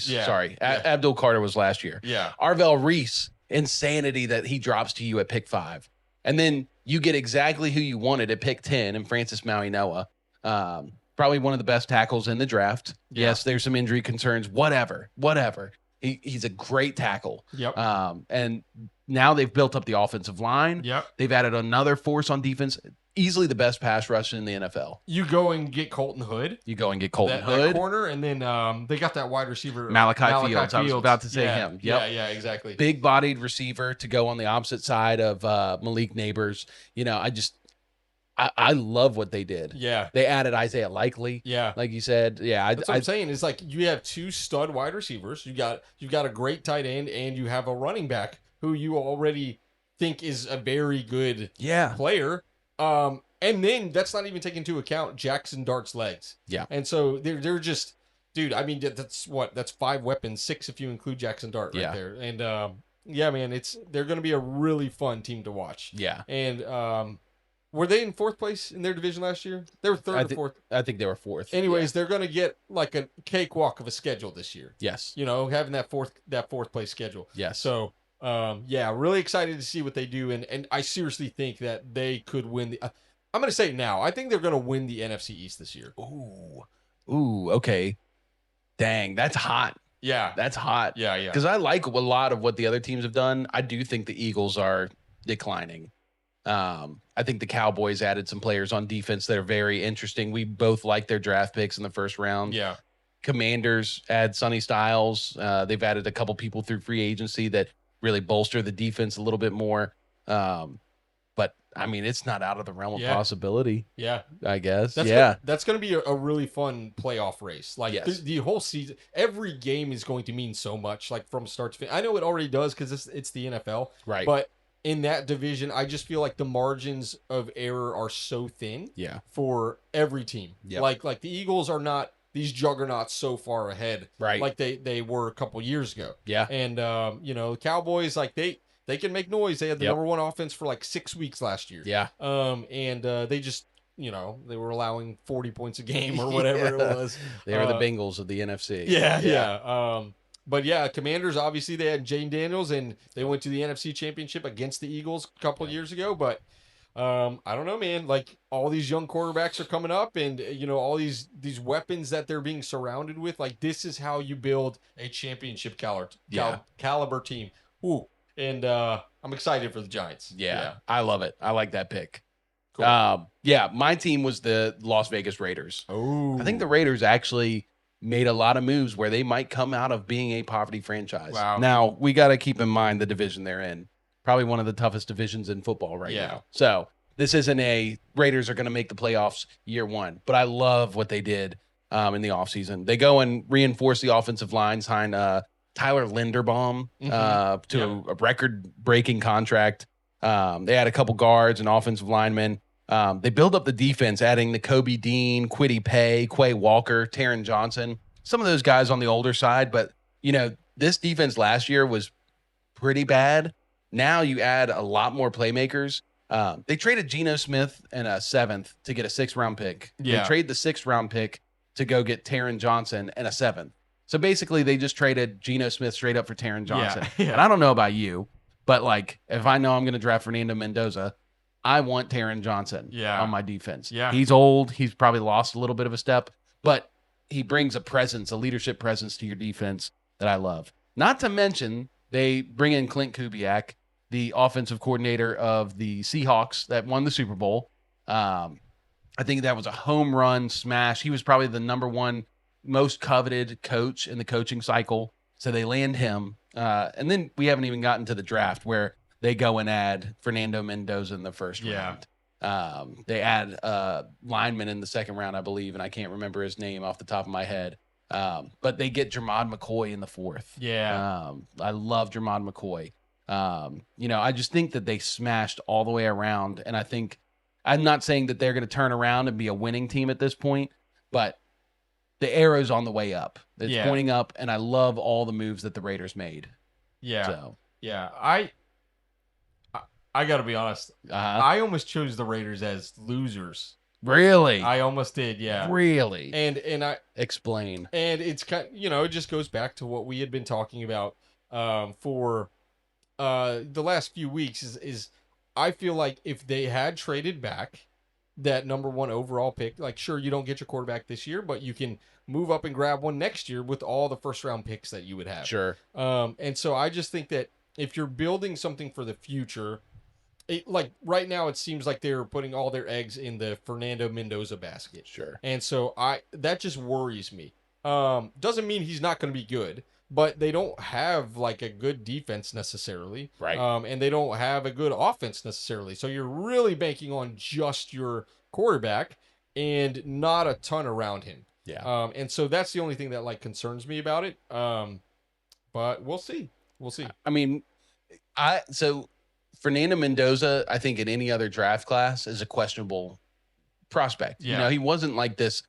Yeah. Sorry. Yeah. Abdul Carter was last year. Yeah. Arvell Reese, insanity that he drops to you at pick 5. And then you get exactly who you wanted at pick 10 and Francis Maui Noah from probably one of the best tackles in the draft. Yeah. Yes, there's some injury concerns. Whatever. He's a great tackle. Yep. And now they've built up the offensive line. Yep. They've added another force on defense. Easily the best pass rush in the NFL. You go and get Colton Hood. Hood. Corner, and then they got that wide receiver. Malachi Fields. I was about to say him. Yep. Yeah, exactly. Big-bodied receiver to go on the opposite side of Malik Neighbors. I love what they did. Yeah. They added Isaiah Likely. Yeah. Like you said. Yeah. That's what I'm saying. Is like you have 2 stud wide receivers. You've got a great tight end, and you have a running back who you already think is a very good player. And then that's not even taking into account Jackson Dart's legs. Yeah. And so they're just, dude, I mean, that's 5 weapons, 6 if you include Jackson Dart right there. And yeah, man, they're going to be a really fun team to watch. Yeah. And were they in 4th place in their division last year? They were 3rd or 4th. I think they were 4th. Anyways, they're going to get like a cakewalk of a schedule this year. Yes. Having that 4th place schedule. Yes. So, yeah, really excited to see what they do. And I seriously think that they could win the I'm going to say it now. I think they're going to win the NFC East this year. Ooh, okay. Dang, that's hot. Yeah. That's hot. Yeah. Because I like a lot of what the other teams have done. I do think the Eagles are declining. I think the Cowboys added some players on defense that are very interesting. We both like their draft picks in the first round. Yeah. Commanders add Sonny Styles. They've added a couple people through free agency that really bolster the defense a little bit more. But I mean, it's not out of the realm of possibility. Yeah. I guess. That's going to be a really fun playoff race. Like the whole season, every game is going to mean so much, like from start to finish. I know it already does because it's the NFL. Right. But in that division, I just feel like the margins of error are so thin. Yeah. For every team. Yep. Like the Eagles are not these juggernauts so far ahead. Right. Like they were a couple years ago. Yeah. And the Cowboys, like they can make noise. They had the number 1 offense for like 6 weeks last year. Yeah. And they just, they were allowing 40 points a game or whatever it was. They were the Bengals of the NFC. Yeah. But yeah, Commanders, obviously they had Jane Daniels and they went to the NFC Championship against the Eagles a couple of years ago. But I don't know, man. Like all these young quarterbacks are coming up and, all these weapons that they're being surrounded with. Like this is how you build a championship caliber team. Ooh. And I'm excited for the Giants. Yeah, I love it. I like that pick. Cool. My team was the Las Vegas Raiders. Oh, I think the Raiders actually made a lot of moves where they might come out of being a poverty franchise. Wow. Now, we got to keep in mind the division they're in. Probably one of the toughest divisions in football right now. So this isn't Raiders are going to make the playoffs year 1. But I love what they did in the offseason. They go and reinforce the offensive line, sign Tyler Linderbaum to a record-breaking contract. They had a couple guards and offensive linemen. They build up the defense, adding the Kobe Dean, Kwity Paye, Quay Walker, Taron Johnson. Some of those guys on the older side, but, this defense last year was pretty bad. Now you add a lot more playmakers. They traded Geno Smith and a 7th to get a 6th-round pick. Yeah. They trade the 6th-round pick to go get Taron Johnson and a 7th. So basically, they just traded Geno Smith straight up for Taron Johnson. Yeah. And I don't know about you, but like if I know I'm going to draft Fernando Mendoza, I want Taron Johnson on my defense. Yeah. He's old. He's probably lost a little bit of a step, but he brings a leadership presence to your defense that I love. Not to mention, they bring in Clint Kubiak, the offensive coordinator of the Seahawks that won the Super Bowl. I think that was a home run smash. He was probably the number 1 most coveted coach in the coaching cycle. So they land him. And then we haven't even gotten to the draft where they go and add Fernando Mendoza in the first round. They add lineman in the 2nd round, I believe, and I can't remember his name off the top of my head. But they get Jermod McCoy in the 4th. Yeah. I love Jermod McCoy. I just think that they smashed all the way around. And I think I'm not saying that they're going to turn around and be a winning team at this point, but the arrow's on the way up. It's pointing up, and I love all the moves that the Raiders made. Yeah. So. Yeah. I got to be honest. I almost chose the Raiders as losers. Really? I almost did, yeah. Really? And I explain. And it's kind it just goes back to what we had been talking about for the last few weeks is I feel like if they had traded back, that number 1 overall pick. Like, sure, you don't get your quarterback this year, but you can move up and grab one next year with all the first round picks that you would have. Sure. And so I just think that if you're building something for the future, like right now, it seems like they're putting all their eggs in the Fernando Mendoza basket. Sure. And so that just worries me. Doesn't mean he's not going to be good, but they don't have like a good defense necessarily. Right. And they don't have a good offense necessarily. So you're really banking on just your quarterback and not a ton around him. Yeah. And so that's the only thing that like concerns me about it. But we'll see. We'll see. I mean, so Fernando Mendoza, I think in any other draft class is a questionable prospect. Yeah. You know, he wasn't like this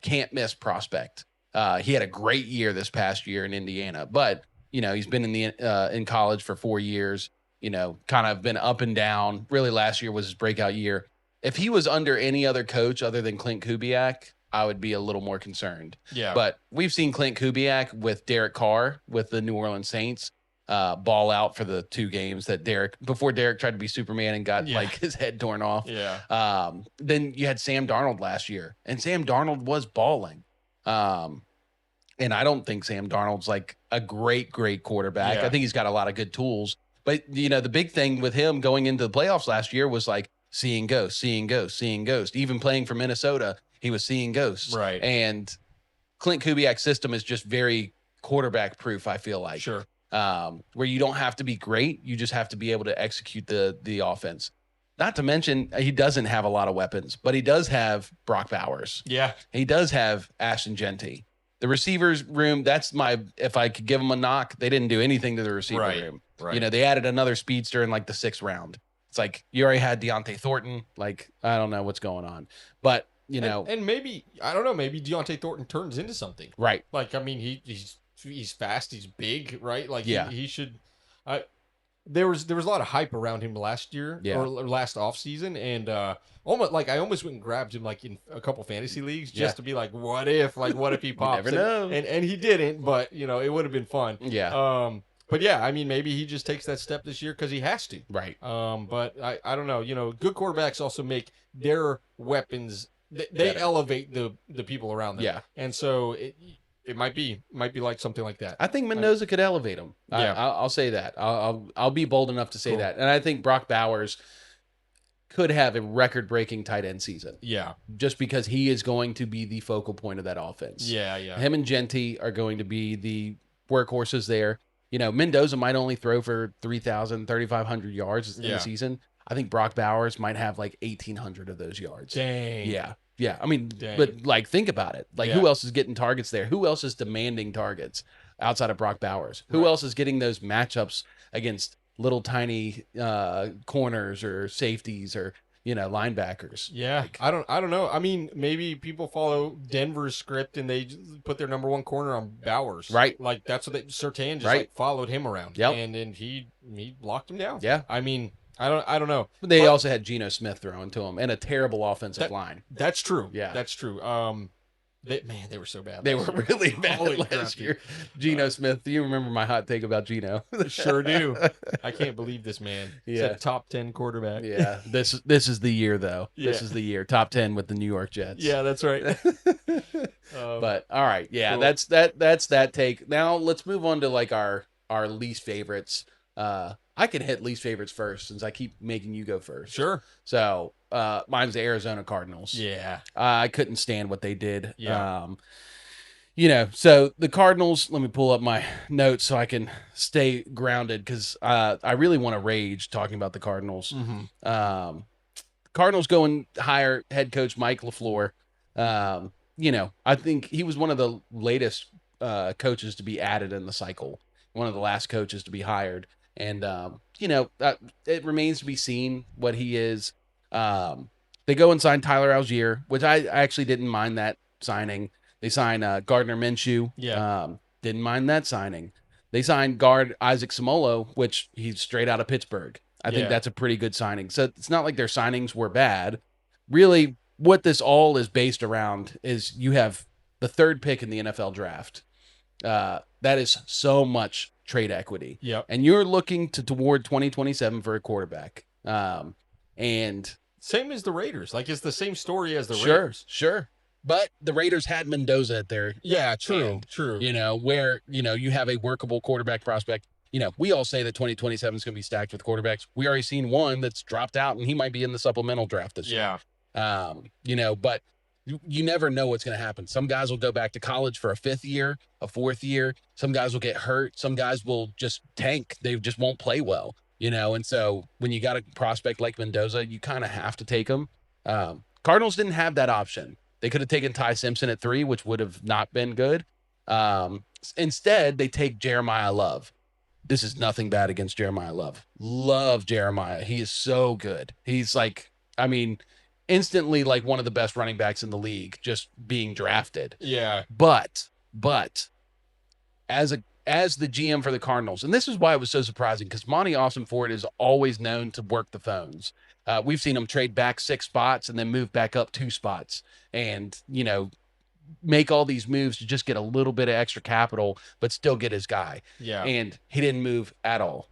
can't miss prospect. He had a great year this past year in Indiana, but you know, he's been in college for 4 years, you know, kind of been up and down. Really last year was his breakout year. If he was under any other coach other than Clint Kubiak, I would be a little more concerned. Yeah. But we've seen Clint Kubiak with Derek Carr with the New Orleans Saints ball out for the 2 games that before Derek tried to be Superman and got like his head torn off. Yeah. Then you had Sam Darnold last year, and Sam Darnold was balling. And I don't think Sam Darnold's like a great quarterback. Yeah. I think he's got a lot of good tools. But, you know, the big thing with him going into the playoffs last year was like seeing ghosts. Even playing for Minnesota, he was seeing ghosts. Right. And Clint Kubiak's system is just very quarterback proof, I feel like. Sure. Where you don't have to be great. You just have to be able to execute the offense. Not to mention, he doesn't have a lot of weapons, but he does have Brock Bowers. Yeah. He does have Ashton Genty. The receivers room, if I could give them a knock, they didn't do anything to the receiver room. Right. You know, they added another speedster in like the 6th round. It's like, you already had Deontay Thornton. Like, I don't know what's going on. But, you know. And maybe, I don't know, maybe Deontay Thornton turns into something. Right. Like, I mean, he's fast, he's big, right? Like, yeah. he should. There was a lot of hype around him last year or last offseason, and I almost went and grabbed him like in a couple fantasy leagues just to be like, what if he pops? You never know. And he didn't, but you know, it would have been fun. Yeah. But yeah, I mean, maybe he just takes that step this year because he has to. Right. But I don't know. You know, good quarterbacks also make their weapons. They elevate the people around them. Yeah. And so it might be like something like that. I think Mendoza could elevate him. Yeah. I'll say that. I'll be bold enough to say that. And I think Brock Bowers could have a record-breaking tight end season. Yeah. Just because he is going to be the focal point of that offense. Yeah. Him and Genty are going to be the workhorses there. You know, Mendoza might only throw for 3,000, 3,500 yards in the season. I think Brock Bowers might have like 1,800 of those yards. Dang. Yeah. I mean, but like, think about it. Like, who else is getting targets there? Who else is demanding targets outside of Brock Bowers? Who else is getting those matchups against little tiny corners or safeties or, you know, linebackers? Yeah. Like, I don't know. I mean, maybe people follow Denver's script and they put their number 1 corner on Bowers. Right. Like, that's what Surtain just like followed him around. Yep. And he locked him down. Yeah. I mean, I don't know. But they also had Geno Smith throwing to him and a terrible offensive line. That's true. Yeah. That's true. They were so bad. They were really bad Holy last crap, year. Geno Smith. Do you remember my hot take about Geno? Sure do. I can't believe this man. Yeah. He's a top 10 quarterback. Yeah. This is the year though. Yeah. This is the year. Top 10 with the New York Jets. Yeah, that's right. But all right. Yeah, cool. that's that take. Now let's move on to like our least favorites. I can hit least favorites first since I keep making you go first. Sure. So mine's the Arizona Cardinals. Yeah. I couldn't stand what they did. Yeah. You know, so the Cardinals, let me pull up my notes so I can stay grounded because I really want to rage talking about the Cardinals. Mm-hmm. Cardinals going hire head coach Mike LaFleur. You know, I think he was one of the latest coaches to be added in the cycle, one of the last coaches to be hired. And, you know, it remains to be seen what he is. They go and sign Tyler Algier, which I actually didn't mind that signing. They sign Gardner Minshew. Yeah. Didn't mind that signing. They signed guard Isaac Samolo, which he's straight out of Pittsburgh. I think that's a pretty good signing. So it's not like their signings were bad. Really, what this all is based around is you have the 3rd pick in the NFL draft. That is so much trade equity. Yep. And you're looking toward 2027 for a quarterback. And Same as the Raiders. Like, it's the same story as the Sure, Raiders. sure. But the Raiders had Mendoza at their Yeah, true, hand, true. where, you have a workable quarterback prospect. We all say that 2027 is going to be stacked with quarterbacks. We already seen one that's dropped out, and he might be in the supplemental draft this year. But you never know what's going to happen. Some guys will go back to college for a 5th year, a 4th year. Some guys will get hurt. Some guys will just tank. They just won't play well, and so when you got a prospect like Mendoza, you kind of have to take him. Cardinals didn't have that option. They could have taken Ty Simpson at 3, which would have not been good. Instead, they take Jeremiah Love. This is nothing bad against Jeremiah Love. Love Jeremiah. He is so good. He's instantly like one of the best running backs in the league, just being drafted. Yeah. But as the GM for the Cardinals, and this is why it was so surprising, because Monty Austin-Ford is always known to work the phones. We've seen him trade back 6 spots and then move back up 2 spots and, make all these moves to just get a little bit of extra capital, but still get his guy. Yeah. And he didn't move at all.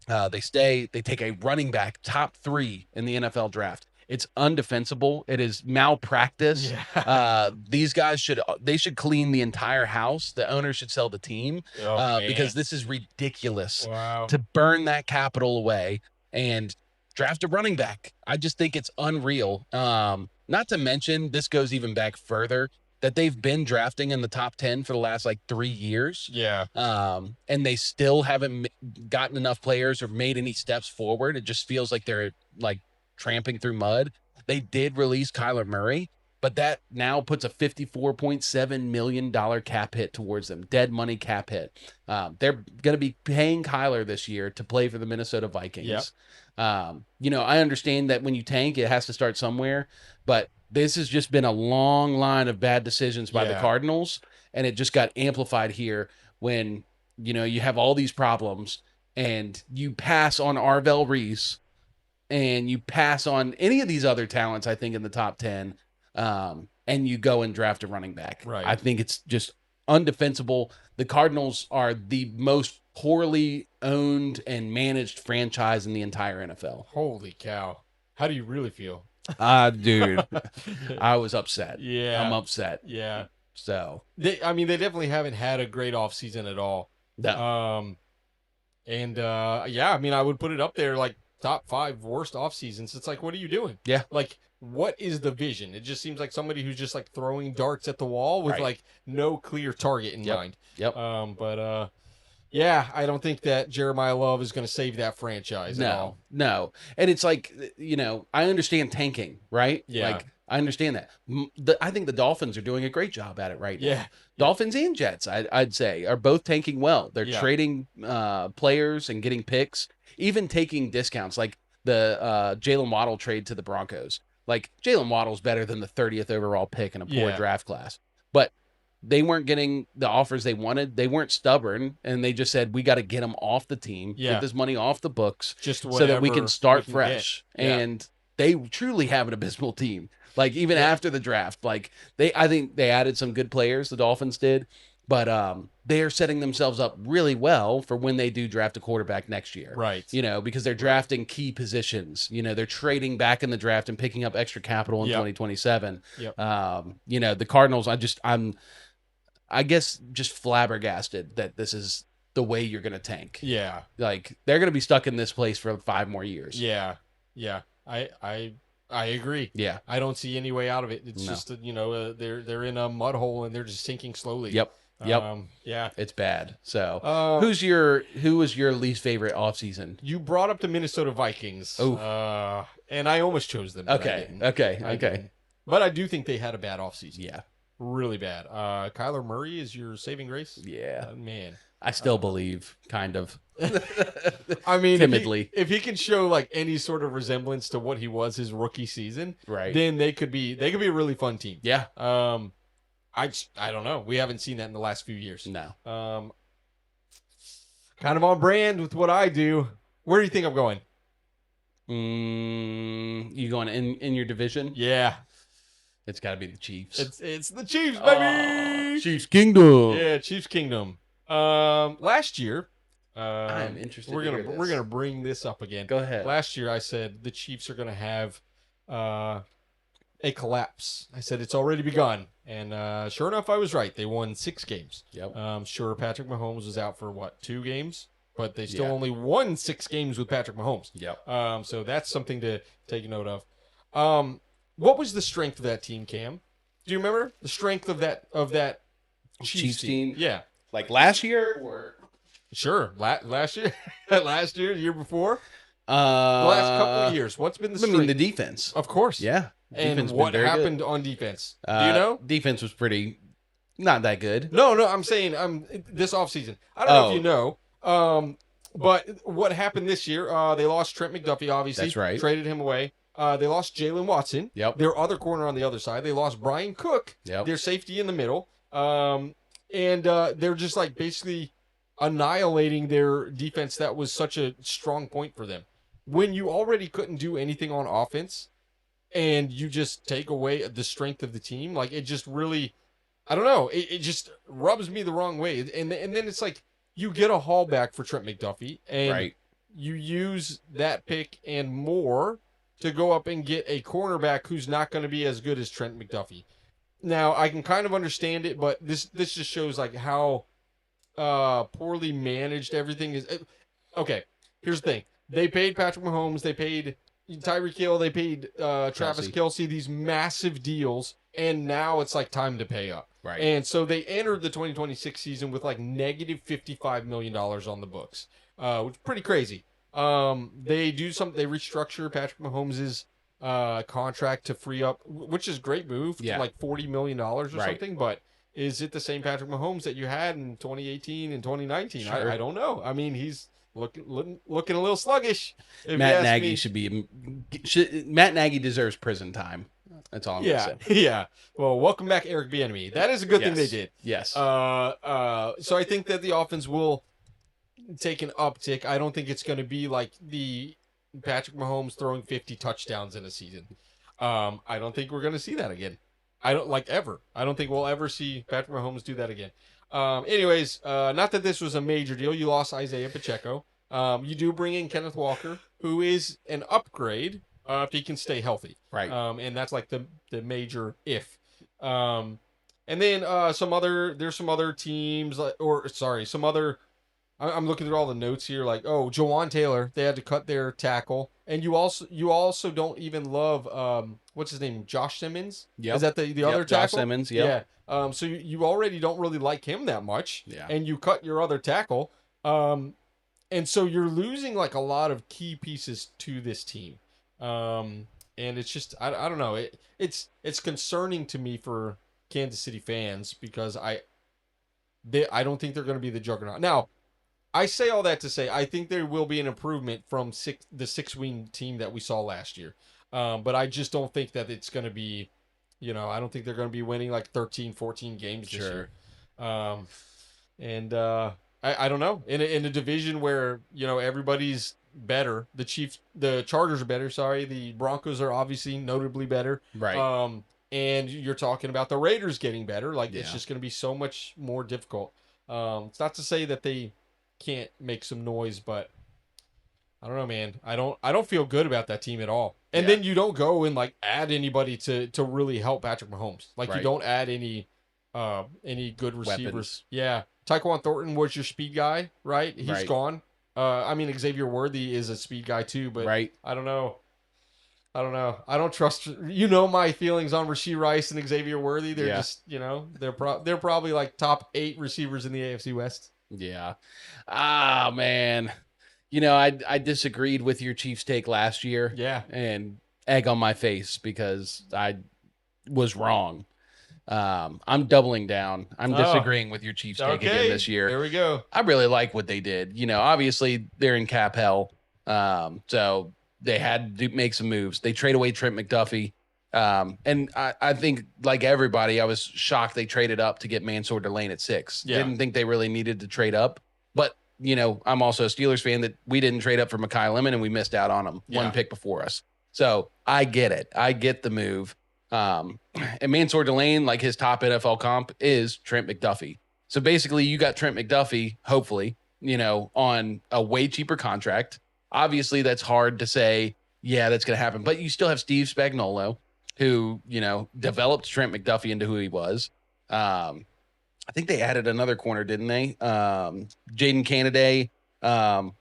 They take a running back top 3 in the NFL draft. It's undefensible. It is malpractice. Yeah. These guys should clean the entire house. The owner should sell the team because this is ridiculous. Wow. To burn that capital away and draft a running back. I just think it's unreal. Not to mention, this goes even back further, that they've been drafting in the top 10 for the last 3 years. Yeah. And they still haven't gotten enough players or made any steps forward. It just feels like they're tramping through mud. They did release Kyler Murray, but that now puts a $54.7 million cap hit towards them. Dead money cap hit. They're going to be paying Kyler this year to play for the Minnesota Vikings. Yep. I understand that when you tank, it has to start somewhere, but this has just been a long line of bad decisions by the Cardinals, and it just got amplified here when, you have all these problems and you pass on Arvell Reese and you pass on any of these other talents, I think, in the top 10, and you go and draft a running back. Right. I think it's just undefensible. The Cardinals are the most poorly owned and managed franchise in the entire NFL. Holy cow. How do you really feel? Dude, I was upset. Yeah. I'm upset. Yeah. So they definitely haven't had a great offseason at all. No. I would put it up there top 5 worst off seasons. It's what are you doing? Yeah. What is the vision? It just seems like somebody who's just throwing darts at the wall with no clear target in mind. Yep. I don't think that Jeremiah Love is going to save that franchise at all. No. And it's I understand tanking, right? Yeah. I understand that. I think the Dolphins are doing a great job at it right now. Yeah. Dolphins and Jets, I'd say, are both tanking well. They're trading players and getting picks, even taking discounts, like the Jalen Waddle trade to the Broncos. Jalen Waddle's better than the 30th overall pick in a poor draft class. But they weren't getting the offers they wanted. They weren't stubborn, and they just said, we got to get them off the team, get this money off the books, just so that we can start fresh. And they truly have an abysmal team. Even after the draft, I think they added some good players, the Dolphins did, but they are setting themselves up really well for when they do draft a quarterback next year. Right. Because they're drafting key positions. They're trading back in the draft and picking up extra capital in 2027. Yep. The Cardinals, I guess just flabbergasted that this is the way you're going to tank. Yeah. They're going to be stuck in this place for 5 more years. Yeah. Yeah. I agree. Yeah. I don't see any way out of it. It's just they're in a mud hole and they're just sinking slowly. Yep. Yeah. It's bad. So who was your least favorite offseason? You brought up the Minnesota Vikings. Oh. And I almost chose them. Okay. But I do think they had a bad offseason. Yeah. Really bad. Kyler Murray is your saving grace? Yeah. Man. I still believe, kind of. I mean, timidly. If he can show any sort of resemblance to what he was his rookie season, right, then they could be a really fun team. Yeah. I don't know. We haven't seen that in the last few years. No. Kind of on brand with what I do. Where do you think I'm going? You going in your division? Yeah. It's got to be the Chiefs. It's the Chiefs, baby. Chiefs Kingdom. Yeah, Chiefs Kingdom. Last year, I'm interested. We're gonna bring this up again. Go ahead. Last year, I said the Chiefs are gonna have a collapse. I said it's already begun, and sure enough, I was right. They won 6 games. Yep. Sure, Patrick Mahomes was out for 2 games, but they still Yeah. only won 6 games with Patrick Mahomes. Yep. So that's something to take note of. What was the strength of that team, Cam? Do you remember the strength of that Chiefs team? Yeah, Like last year or sure. Last year, last year, the year before, the the last couple of years. What's been the I strength? mean, the defense. Of course. Yeah. And Defense what been very happened good. on defense? Do you know? Defense was pretty not that good. No, I'm saying this offseason. I don't know if you know. But what happened this year, they lost Trent McDuffie, obviously. That's right. Traded him away. They lost Jalen Watson. Yep. Their other corner on the other side. They lost Brian Cook. Yep. Their safety in the middle. And they're just like basically annihilating their defense that was such a strong point for them. When you already couldn't do anything on offense and you just take away the strength of the team, like it just really, I don't know, it just rubs me the wrong way. And then it's like you get a haul back for Trent McDuffie and Right. you use that pick and more to go up and get a cornerback who's not going to be as good as Trent McDuffie. Now, I can kind of understand it, but this just shows like how poorly managed everything is. Okay, here's the thing. They paid Patrick Mahomes, they paid Tyreek Hill, they paid Travis Kelce these massive deals, and now it's like time to pay up. Right. And so they entered the 2026 season with like negative $55 million on the books, which is pretty crazy. They restructure Patrick Mahomes' contract to free up, which is a great move, Yeah. to like $40 million or Right. something, but is it the same Patrick Mahomes that you had in 2018 and 2019? Sure. I don't know. I mean, he's looking a little sluggish. If Matt you ask Nagy me. Matt Nagy deserves prison time. That's all I'm gonna say. Yeah. Well, welcome back, Eric Bieniemy. That is a good thing they Yes. did. Yes. So I think that the offense will take an uptick. I don't think it's going to be like the Patrick Mahomes throwing 50 touchdowns in a season. I don't think we're going to see that again. I don't think we'll ever see Patrick Mahomes do that again. Anyways, not that this was a major deal. You lost Isaiah Pacheco. You do bring in Kenneth Walker, who is an upgrade if he can stay healthy. Right. And that's like the major if. And then there's some other teams I'm looking through all the notes here, like, Jawan Taylor, they had to cut their tackle. And you also don't even love what's his name? Josh Simmons? Yep. Is that the other tackle? Josh Simmons, yep. Yeah. So you already don't really like him that much. Yeah. And you cut your other tackle. And so you're losing like a lot of key pieces to this team. And it's just I don't know. It's concerning to me for Kansas City fans because I don't think they're going to be the juggernaut. Now, I say all that to say I think there will be an improvement from the 6-win team that we saw last year. But I just don't think that it's going to be, I don't think they're going to be winning like 13, 14 games this year. I don't know. In a division where, everybody's better, the Chargers are better, the Broncos are obviously notably better. Right. And you're talking about the Raiders getting better. Like, Yeah. it's just going to be so much more difficult. It's not to say that they can't make some noise, but I don't know, man. I don't feel good about that team at all. And then you don't go and like add anybody to really help Patrick Mahomes. Like you don't add any good receivers. Weapons. Yeah. Tyquan Thornton was your speed guy, right? He's gone. I mean, Xavier Worthy is a speed guy too, but I don't know. I don't trust. My feelings on Rashee Rice and Xavier Worthy. They're just, they're probably like top 8 receivers in the AFC West. Yeah. Ah, man. I disagreed with your Chiefs take last year. Yeah. And egg on my face because I was wrong. I'm doubling down. I'm disagreeing with your Chiefs take again this year. There we go. I really like what they did. Obviously they're in cap hell. So they had to make some moves. They trade away Trent McDuffie. And I think like everybody, I was shocked they traded up to get Mansour Delane at 6. Yeah. Didn't think they really needed to trade up. But, I'm also a Steelers fan that we didn't trade up for Mekhi Lemon and we missed out on him one pick before us. So I get it. I get the move. And Mansour Delane, like his top NFL comp is Trent McDuffie. So basically you got Trent McDuffie, hopefully, on a way cheaper contract. Obviously that's hard to say, yeah, that's going to happen. But you still have Steve Spagnuolo, who, developed Trent McDuffie into who he was. I think they added another corner, didn't they? Jaden Canaday.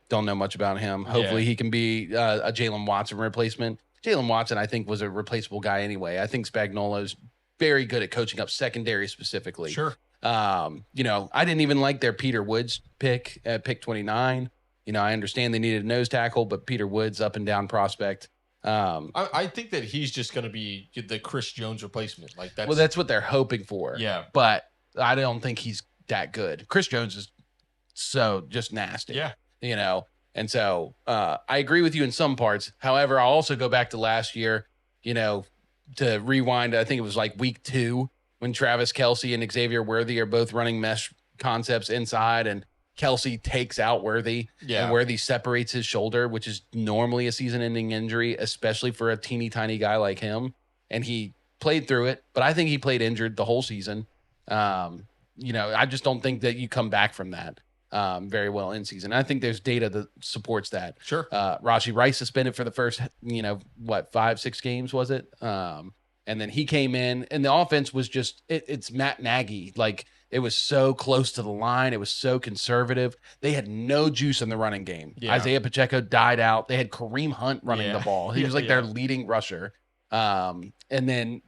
Don't know much about him. Hopefully he can be a Jalen Watson replacement. Jalen Watson, I think, was a replaceable guy anyway. I think Spagnuolo's very good at coaching up secondary specifically. Sure. I didn't even like their Peter Woods pick at pick 29. I understand they needed a nose tackle, but Peter Woods, up and down prospect. I think that he's just going to be the Chris Jones replacement. That's what they're hoping for. Yeah. But I don't think he's that good. Chris Jones is so just nasty. Yeah. And so I agree with you in some parts. However, I'll also go back to last year, to rewind. I think it was like week 2 when Travis Kelce and Xavier Worthy are both running mesh concepts inside, and Kelce takes out Worthy, and Worthy separates his shoulder, which is normally a season-ending injury, especially for a teeny tiny guy like him. And he played through it, but I think he played injured the whole season. I just don't think that you come back from that very well in season. I think there's data that supports that. Sure. Rashee Rice suspended for the first, 5-6 games, was it? And then he came in, and the offense was just, it's Matt Nagy. Like, it was so close to the line. It was so conservative. They had no juice in the running game. Yeah. Isaiah Pacheco died out. They had Kareem Hunt running the ball. He was like their leading rusher. And then,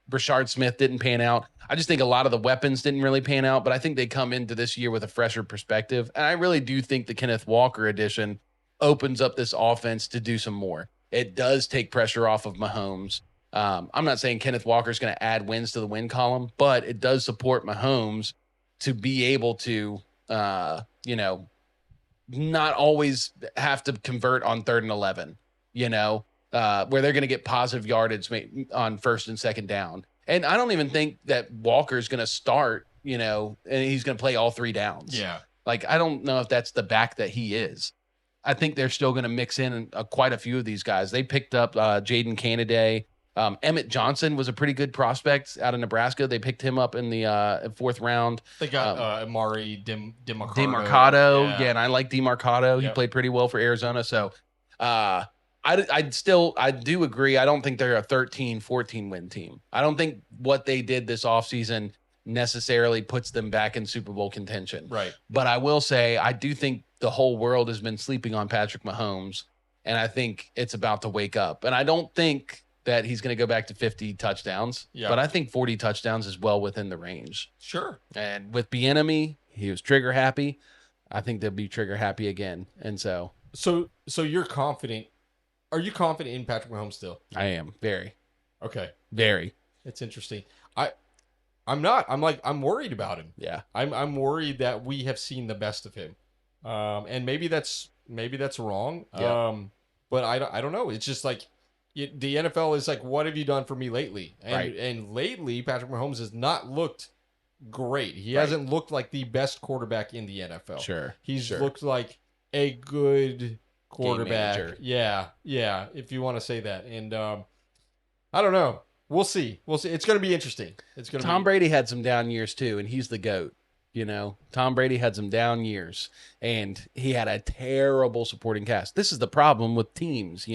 Brashard Smith didn't pan out. I just think a lot of the weapons didn't really pan out, but I think they come into this year with a fresher perspective. And I really do think the Kenneth Walker addition opens up this offense to do some more. It does take pressure off of Mahomes. I'm not saying Kenneth Walker is going to add wins to the win column, but it does support Mahomes to be able to, not always have to convert on 3rd and 11, where they're going to get positive yardage on 1st and 2nd down. And I don't even think that Walker is going to start, and he's going to play all 3 downs. Yeah. Like, I don't know if that's the back that he is. I think they're still going to mix in quite a few of these guys. They picked up Jaden Canaday. Emmett Johnson was a pretty good prospect out of Nebraska. They picked him up in the 4th round. They got Amari DeMarcado. DeMarcado, and I like DeMarcado. He Yep. played pretty well for Arizona. So I do agree. I don't think they're a 13-14 win team. I don't think what they did this offseason necessarily puts them back in Super Bowl contention. Right. But I will say, I do think the whole world has been sleeping on Patrick Mahomes, and I think it's about to wake up. And I don't think that he's going to go back to 50 touchdowns, but I think 40 touchdowns is well within the range. Sure. And with Bieniemy, he was trigger happy. I think they'll be trigger happy again. And so you're confident. Are you confident in Patrick Mahomes still? I am very, okay. Very. It's interesting. I'm not. I'm worried about him. Yeah. I'm worried that we have seen the best of him. And maybe that's wrong. Yeah. But I don't know. It's just like, the NFL is like, what have you done for me lately? And lately, Patrick Mahomes has not looked great. He hasn't looked like the best quarterback in the NFL. Sure. He's looked like a good quarterback. Game manager. Yeah, if you want to say that. And I don't know. We'll see. It's going to be interesting. Tom Brady had some down years too, and he's the GOAT. Tom Brady had some down years, and he had a terrible supporting cast. This is the problem with teams,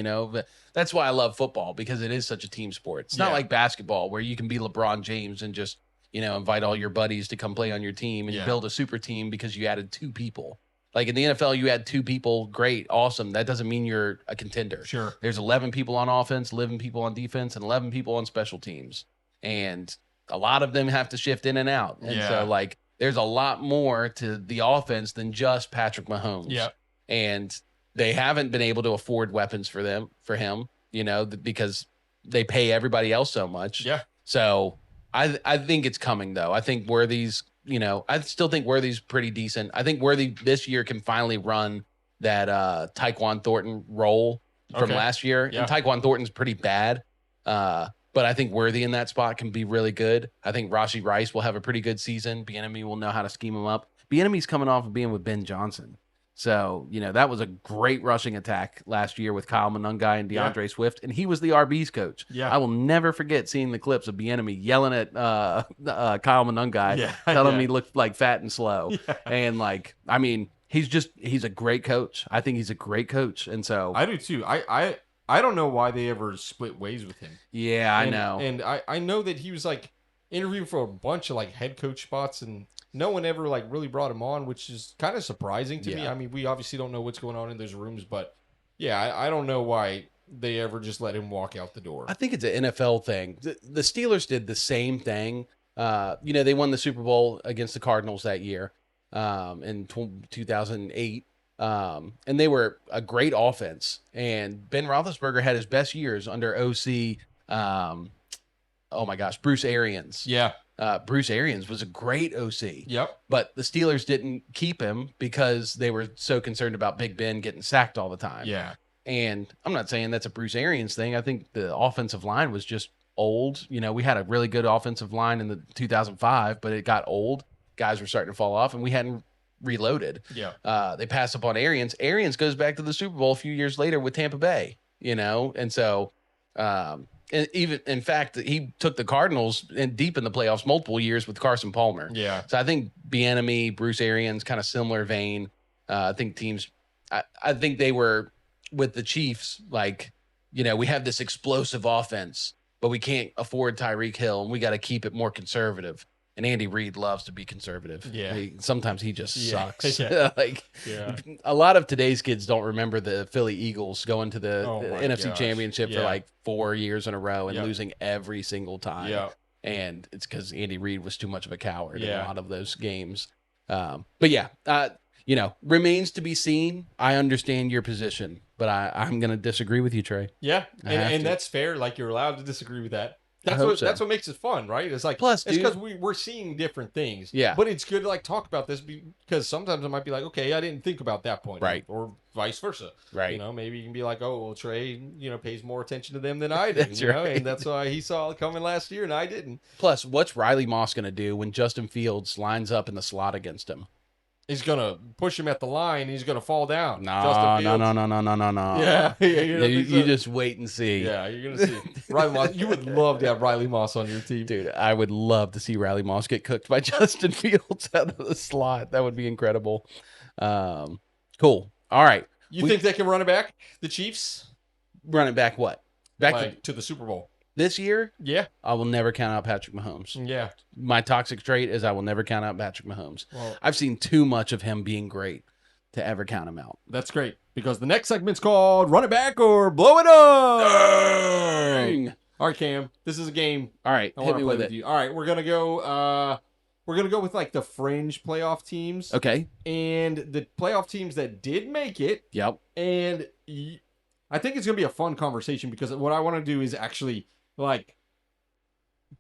That's why I love football, because it is such a team sport. It's not like basketball where you can be LeBron James and just, invite all your buddies to come play on your team and you build a super team because you added 2 people. Like in the NFL, you add 2 people, great, awesome. That doesn't mean you're a contender. Sure. There's 11 people on offense, 11 people on defense, and 11 people on special teams. And a lot of them have to shift in and out. And so, there's a lot more to the offense than just Patrick Mahomes. Yeah. And they haven't been able to afford weapons for him, because they pay everybody else so much. Yeah. So I think it's coming though. I think Worthy's, I still think Worthy's pretty decent. I think Worthy this year can finally run that Tyquan Thornton role from last year. Yeah. And Tyquan Thornton's pretty bad. But I think Worthy in that spot can be really good. I think Rashee Rice will have a pretty good season. Bieniemy will know how to scheme him up. Bieniemy's coming off of being with Ben Johnson. So, that was a great rushing attack last year with Kyle Monangai and DeAndre Swift, and he was the RB's coach. Yeah. I will never forget seeing the clips of Bieniemy yelling at Kyle Monangai, telling him he looked like fat and slow. Yeah. And he's a great coach. I think he's a great coach. And so I do too. I don't know why they ever split ways with him. Yeah, I know. And I know that he was like interviewed for a bunch of like head coach spots, and no one ever like really brought him on, which is kind of surprising to me. Yeah. I mean, we obviously don't know what's going on in those rooms, but yeah, I don't know why they ever just let him walk out the door. I think it's an NFL thing. The Steelers did the same thing. They won the Super Bowl against the Cardinals that year in 2008. And they were a great offense. And Ben Roethlisberger had his best years under OC, Bruce Arians. Yeah. Bruce Arians was a great OC. Yep. But the Steelers didn't keep him because they were so concerned about Big Ben getting sacked all the time. Yeah. And I'm not saying that's a Bruce Arians thing. I think the offensive line was just old. We had a really good offensive line in the 2005, but it got old. Guys were starting to fall off, and we hadn't reloaded. Yeah. They passed up on Arians. Arians goes back to the Super Bowl a few years later with Tampa Bay, and so and even in fact he took the Cardinals deep in the playoffs multiple years with Carson Palmer. Yeah. So I think Bieniemy, Bruce Arians, kind of similar vein. I think teams. I think they were with the Chiefs, like, we have this explosive offense, but we can't afford Tyreek Hill, and we got to keep it more conservative. And Andy Reid loves to be conservative. Yeah. Sometimes he just sucks. Yeah. Yeah. A lot of today's kids don't remember the Philly Eagles going to the NFC Championship for like 4 years in a row and losing every single time. Yeah. And it's because Andy Reid was too much of a coward in Yeah. a lot of those games. But yeah, remains to be seen. I understand your position, but I'm going to disagree with you, Trey. Yeah. I have And to. that's fair. Like, you're allowed to disagree with that. hope so. That's what makes it fun, right? It's like, Plus, it's dude- because we're seeing different things. Yeah. But it's good to like talk about this because sometimes it might be like, okay, I didn't think about that point. Right. Or vice versa. Right. Maybe you can be like, oh, well, Trey, pays more attention to them than I did. That's you know? right. And that's why he saw it coming last year and I didn't. Plus, what's Riley Moss going to do when Justin Fields lines up in the slot against him? He's gonna push him at the line. And he's gonna fall down. No. Yeah. You just wait and see. Yeah, you're gonna see Riley Moss. You would love to have Riley Moss on your team. Dude, I would love to see Riley Moss get cooked by Justin Fields out of the slot. That would be incredible. Cool. All right. You think they can run it back? The Chiefs? Run it back what? Back To the Super Bowl. this year? Yeah. I will never count out Patrick Mahomes. Yeah. My toxic trait is I will never count out Patrick Mahomes. Well, I've seen too much of him being great to ever count him out. that's great because the next segment's called Run It Back or Blow It Up. Dang. All right, Cam. This is a game All right, I hit want me to play with with it. you. All right, we're gonna go. We're gonna go with like the fringe playoff teams. Okay. And the playoff teams that did make it. Yep. And I think it's gonna be a fun conversation because what I want to do is actually like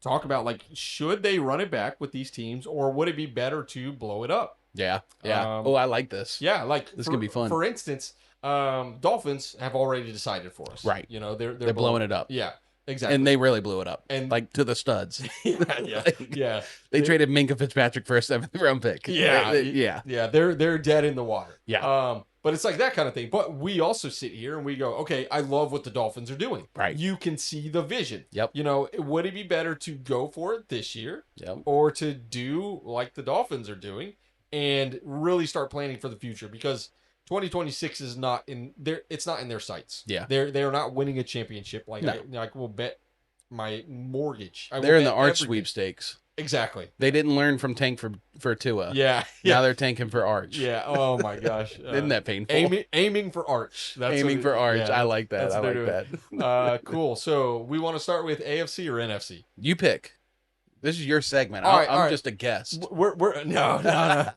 talk about like should they run it back with these teams or would it be better to blow it up? Yeah. Yeah. I like this. Yeah, like This is gonna be fun. For instance, Dolphins have already decided for us. Right. They're blowing it up. Yeah, exactly. And they really blew it up. And- like to the studs. yeah. They traded Minka Fitzpatrick for a 7th round pick. Yeah. Yeah. Yeah, they're dead in the water. Yeah. But it's like that kind of thing. But we also sit here and we go, okay, I love what the Dolphins are doing. Right. You can see the vision. Yep. Would it be better to go for it this year Yep. or to do like the Dolphins are doing and really start planning for the future? Because 2026 is not in their, it's not in their sights. Yeah. They're not winning a championship. Like, No. I will bet my mortgage. I will They're in the bet Arch everything. sweepstakes. Exactly. They didn't learn from tank for Tua. Yeah. Now they're tanking for Arch. Yeah. Oh my gosh. Isn't that painful? Aiming for Arch. That's Aiming what for Arch. yeah, I like that. that's I what like they're that. Cool. So we want to start with AFC or NFC? You pick. This is your segment. All right, I'm all right. just a guest. We're no.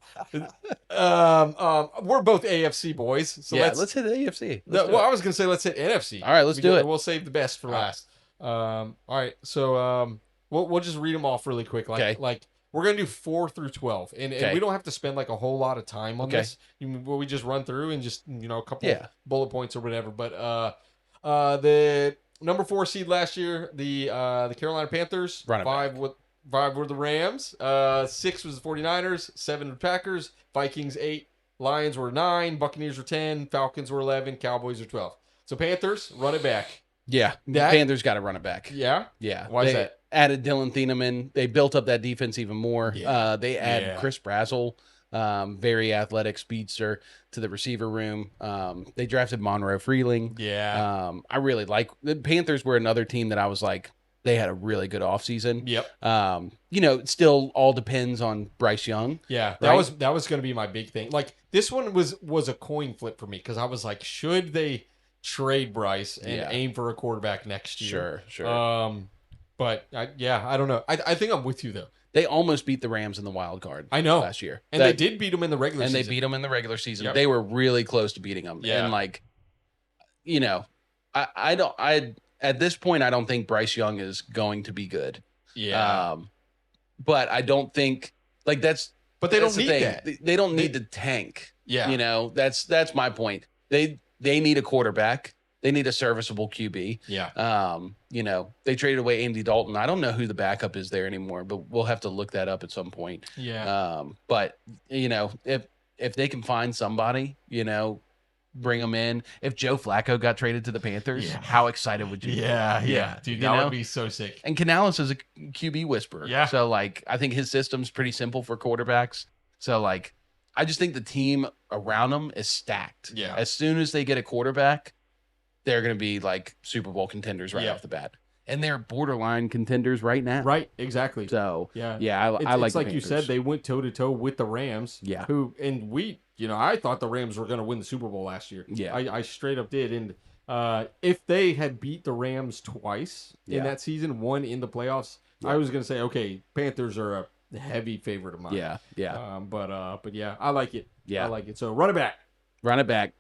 We're both AFC boys. So Yeah, let's hit the AFC. Let's do well, it. I was gonna say let's hit NFC. All right, let's do it. We'll save the best for All right. last. All right. So we'll just read them off really quick. Okay. Like we're gonna do 4 through 12, and Okay. we don't have to spend like a whole lot of time on Okay. this. We just run through and just a couple Yeah. bullet points or whatever. But the number 4 seed last year, the Carolina Panthers. Run it 5 were the Rams. 6 was the 49ers. 7 the Packers. Vikings 8. Lions were 9. Buccaneers were 10. Falcons were 11. Cowboys were 12. So Panthers, run it back. Yeah, That- Panthers got to run it back. Yeah. Yeah. Why is They that? Added Dylan Thieneman. They built up that defense even more. Yeah. They add Yeah. Chris Brazzell. very athletic speedster to the receiver room. They drafted Monroe Freeling. Yeah. I really like the Panthers were another team that I was like, they had a really good offseason. Yep. It still all depends on Bryce Young. Yeah, that was going to be my big thing. Like this one was a coin flip for me because I was like, should they trade Bryce and aim for a quarterback next year? Sure. But I don't know. I think I'm with you though. They almost beat the Rams in the wild card. I know last year, and they did beat them in the regular season. And they beat them in the regular season. Yep. They were really close to beating them. Yeah. And like, I at this point I don't think Bryce Young is going to be good. Yeah. But I don't think like that's. But they don't need that. They don't need to tank. Yeah. That's my point. They need a quarterback. They need a serviceable QB. Yeah. They traded away Andy Dalton. I don't know who the backup is there anymore, but we'll have to look that up at some point. Yeah. But if they can find somebody, bring them in. If Joe Flacco got traded to the Panthers, how excited would you be? Yeah. Dude, that would be so sick. And Canales is a QB whisperer. Yeah. So like I think his system's pretty simple for quarterbacks. So like I just think the team around them is stacked. Yeah. As soon as they get a quarterback, they're going to be like Super Bowl contenders right off the bat. And they're borderline contenders right now. Right, exactly. So, I like it's like you said, they went toe-to-toe with the Rams. Yeah. I thought the Rams were going to win the Super Bowl last year. Yeah. I straight up did. And if they had beat the Rams twice in that season, one in the playoffs, I was going to say, okay, Panthers are a heavy favorite of mine. Yeah. But yeah, I like it. Yeah. I like it. So run it back.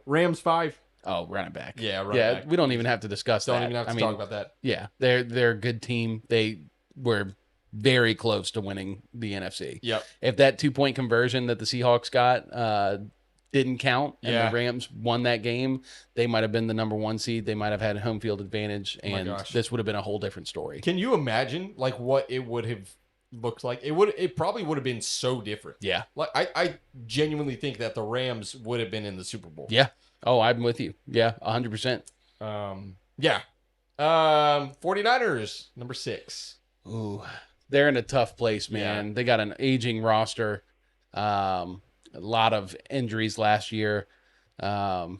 Rams 5. Oh, run it back. Yeah, run it back. We don't even have to discuss that. Don't even have to talk about that. Yeah, they're a good team. They were very close to winning the NFC. Yep. If that 2-point conversion that the Seahawks got didn't count and the Rams won that game, they might have been the number 1 seed. They might have had home field advantage, and this would have been a whole different story. Can you imagine like what it would have looked like? It probably would have been so different. Yeah. Like I genuinely think that the Rams would have been in the Super Bowl. Yeah. Oh, I'm with you. Yeah, 100%. Yeah. 49ers, number 6. Ooh, they're in a tough place, man. Yeah. They got an aging roster, a lot of injuries last year. But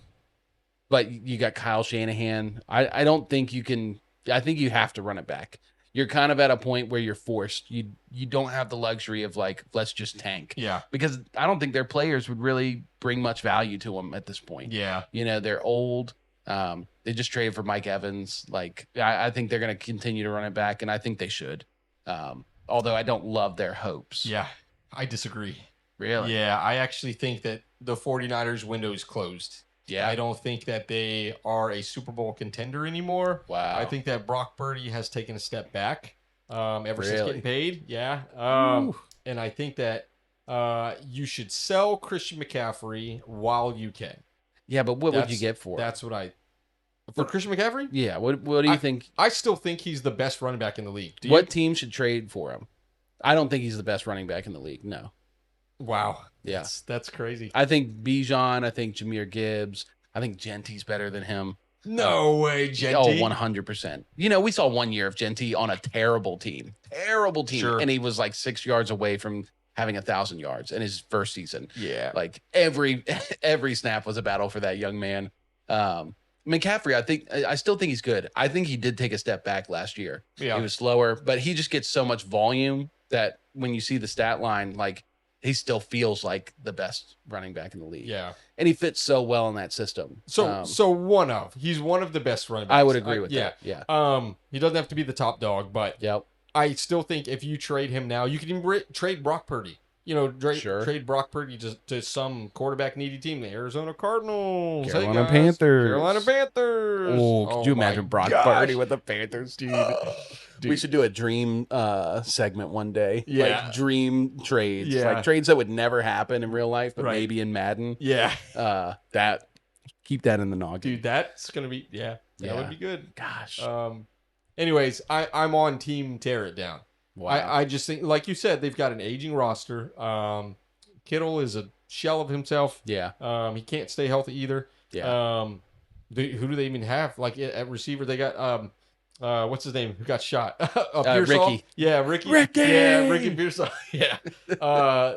you got Kyle Shanahan. I don't think you can. I think you have to run it back. You're kind of at a point where you're forced. You don't have the luxury of like, let's just tank. Yeah. Because I don't think their players would really bring much value to them at this point. Yeah. They're old. They just traded for Mike Evans. Like, I think they're going to continue to run it back, and I think they should. Although I don't love their hopes. Yeah. I disagree. Really? Yeah. I actually think that the 49ers window is closed. Yeah. I don't think that they are a Super Bowl contender anymore. Wow. I think that Brock Purdy has taken a step back ever since getting paid. Yeah. And I think that you should sell Christian McCaffrey while you can. Yeah, but what would you get for it? That's what for Christian McCaffrey? Yeah. What do you think? I still think he's the best running back in the league. What team should trade for him? I don't think he's the best running back in the league. No. Wow. Yeah. That's crazy. I think Bijan. I think Jahmyr Gibbs. I think Genty's better than him. No way, Genty. Oh, 100%. We saw 1 year of Genty on a terrible team. Sure. And he was like 6 yards away from having 1,000 yards in his first season. Yeah. Like every snap was a battle for that young man. McCaffrey, I still think he's good. I think he did take a step back last year. Yeah. He was slower, but he just gets so much volume that when you see the stat line, like he still feels like the best running back in the league. Yeah. And he fits so well in that system. So he's one of the best running backs. I would agree with that. Yeah. He doesn't have to be the top dog, but I still think if you trade him now, you can even trade Brock Purdy. Trade Brock Purdy to some quarterback needy team, the Arizona Cardinals, Carolina Panthers. Oh, could you imagine Brock Purdy with the Panthers, dude? We should do a dream segment one day. Yeah. Like dream trades. Yeah. Like trades that would never happen in real life, but Right. maybe in Madden. Yeah. Keep that in the noggin. Dude, that's going to be, that would be good. Gosh. Anyways, I'm on team tear it down. Wow. I just think, like you said, they've got an aging roster. Kittle is a shell of himself. Yeah. He can't stay healthy either. Yeah. Who do they even have? Like at receiver, they got what's his name? Who got shot? Pearsall? Ricky. Yeah, Ricky. Ricky! Yeah, Ricky Pearsall. Yeah.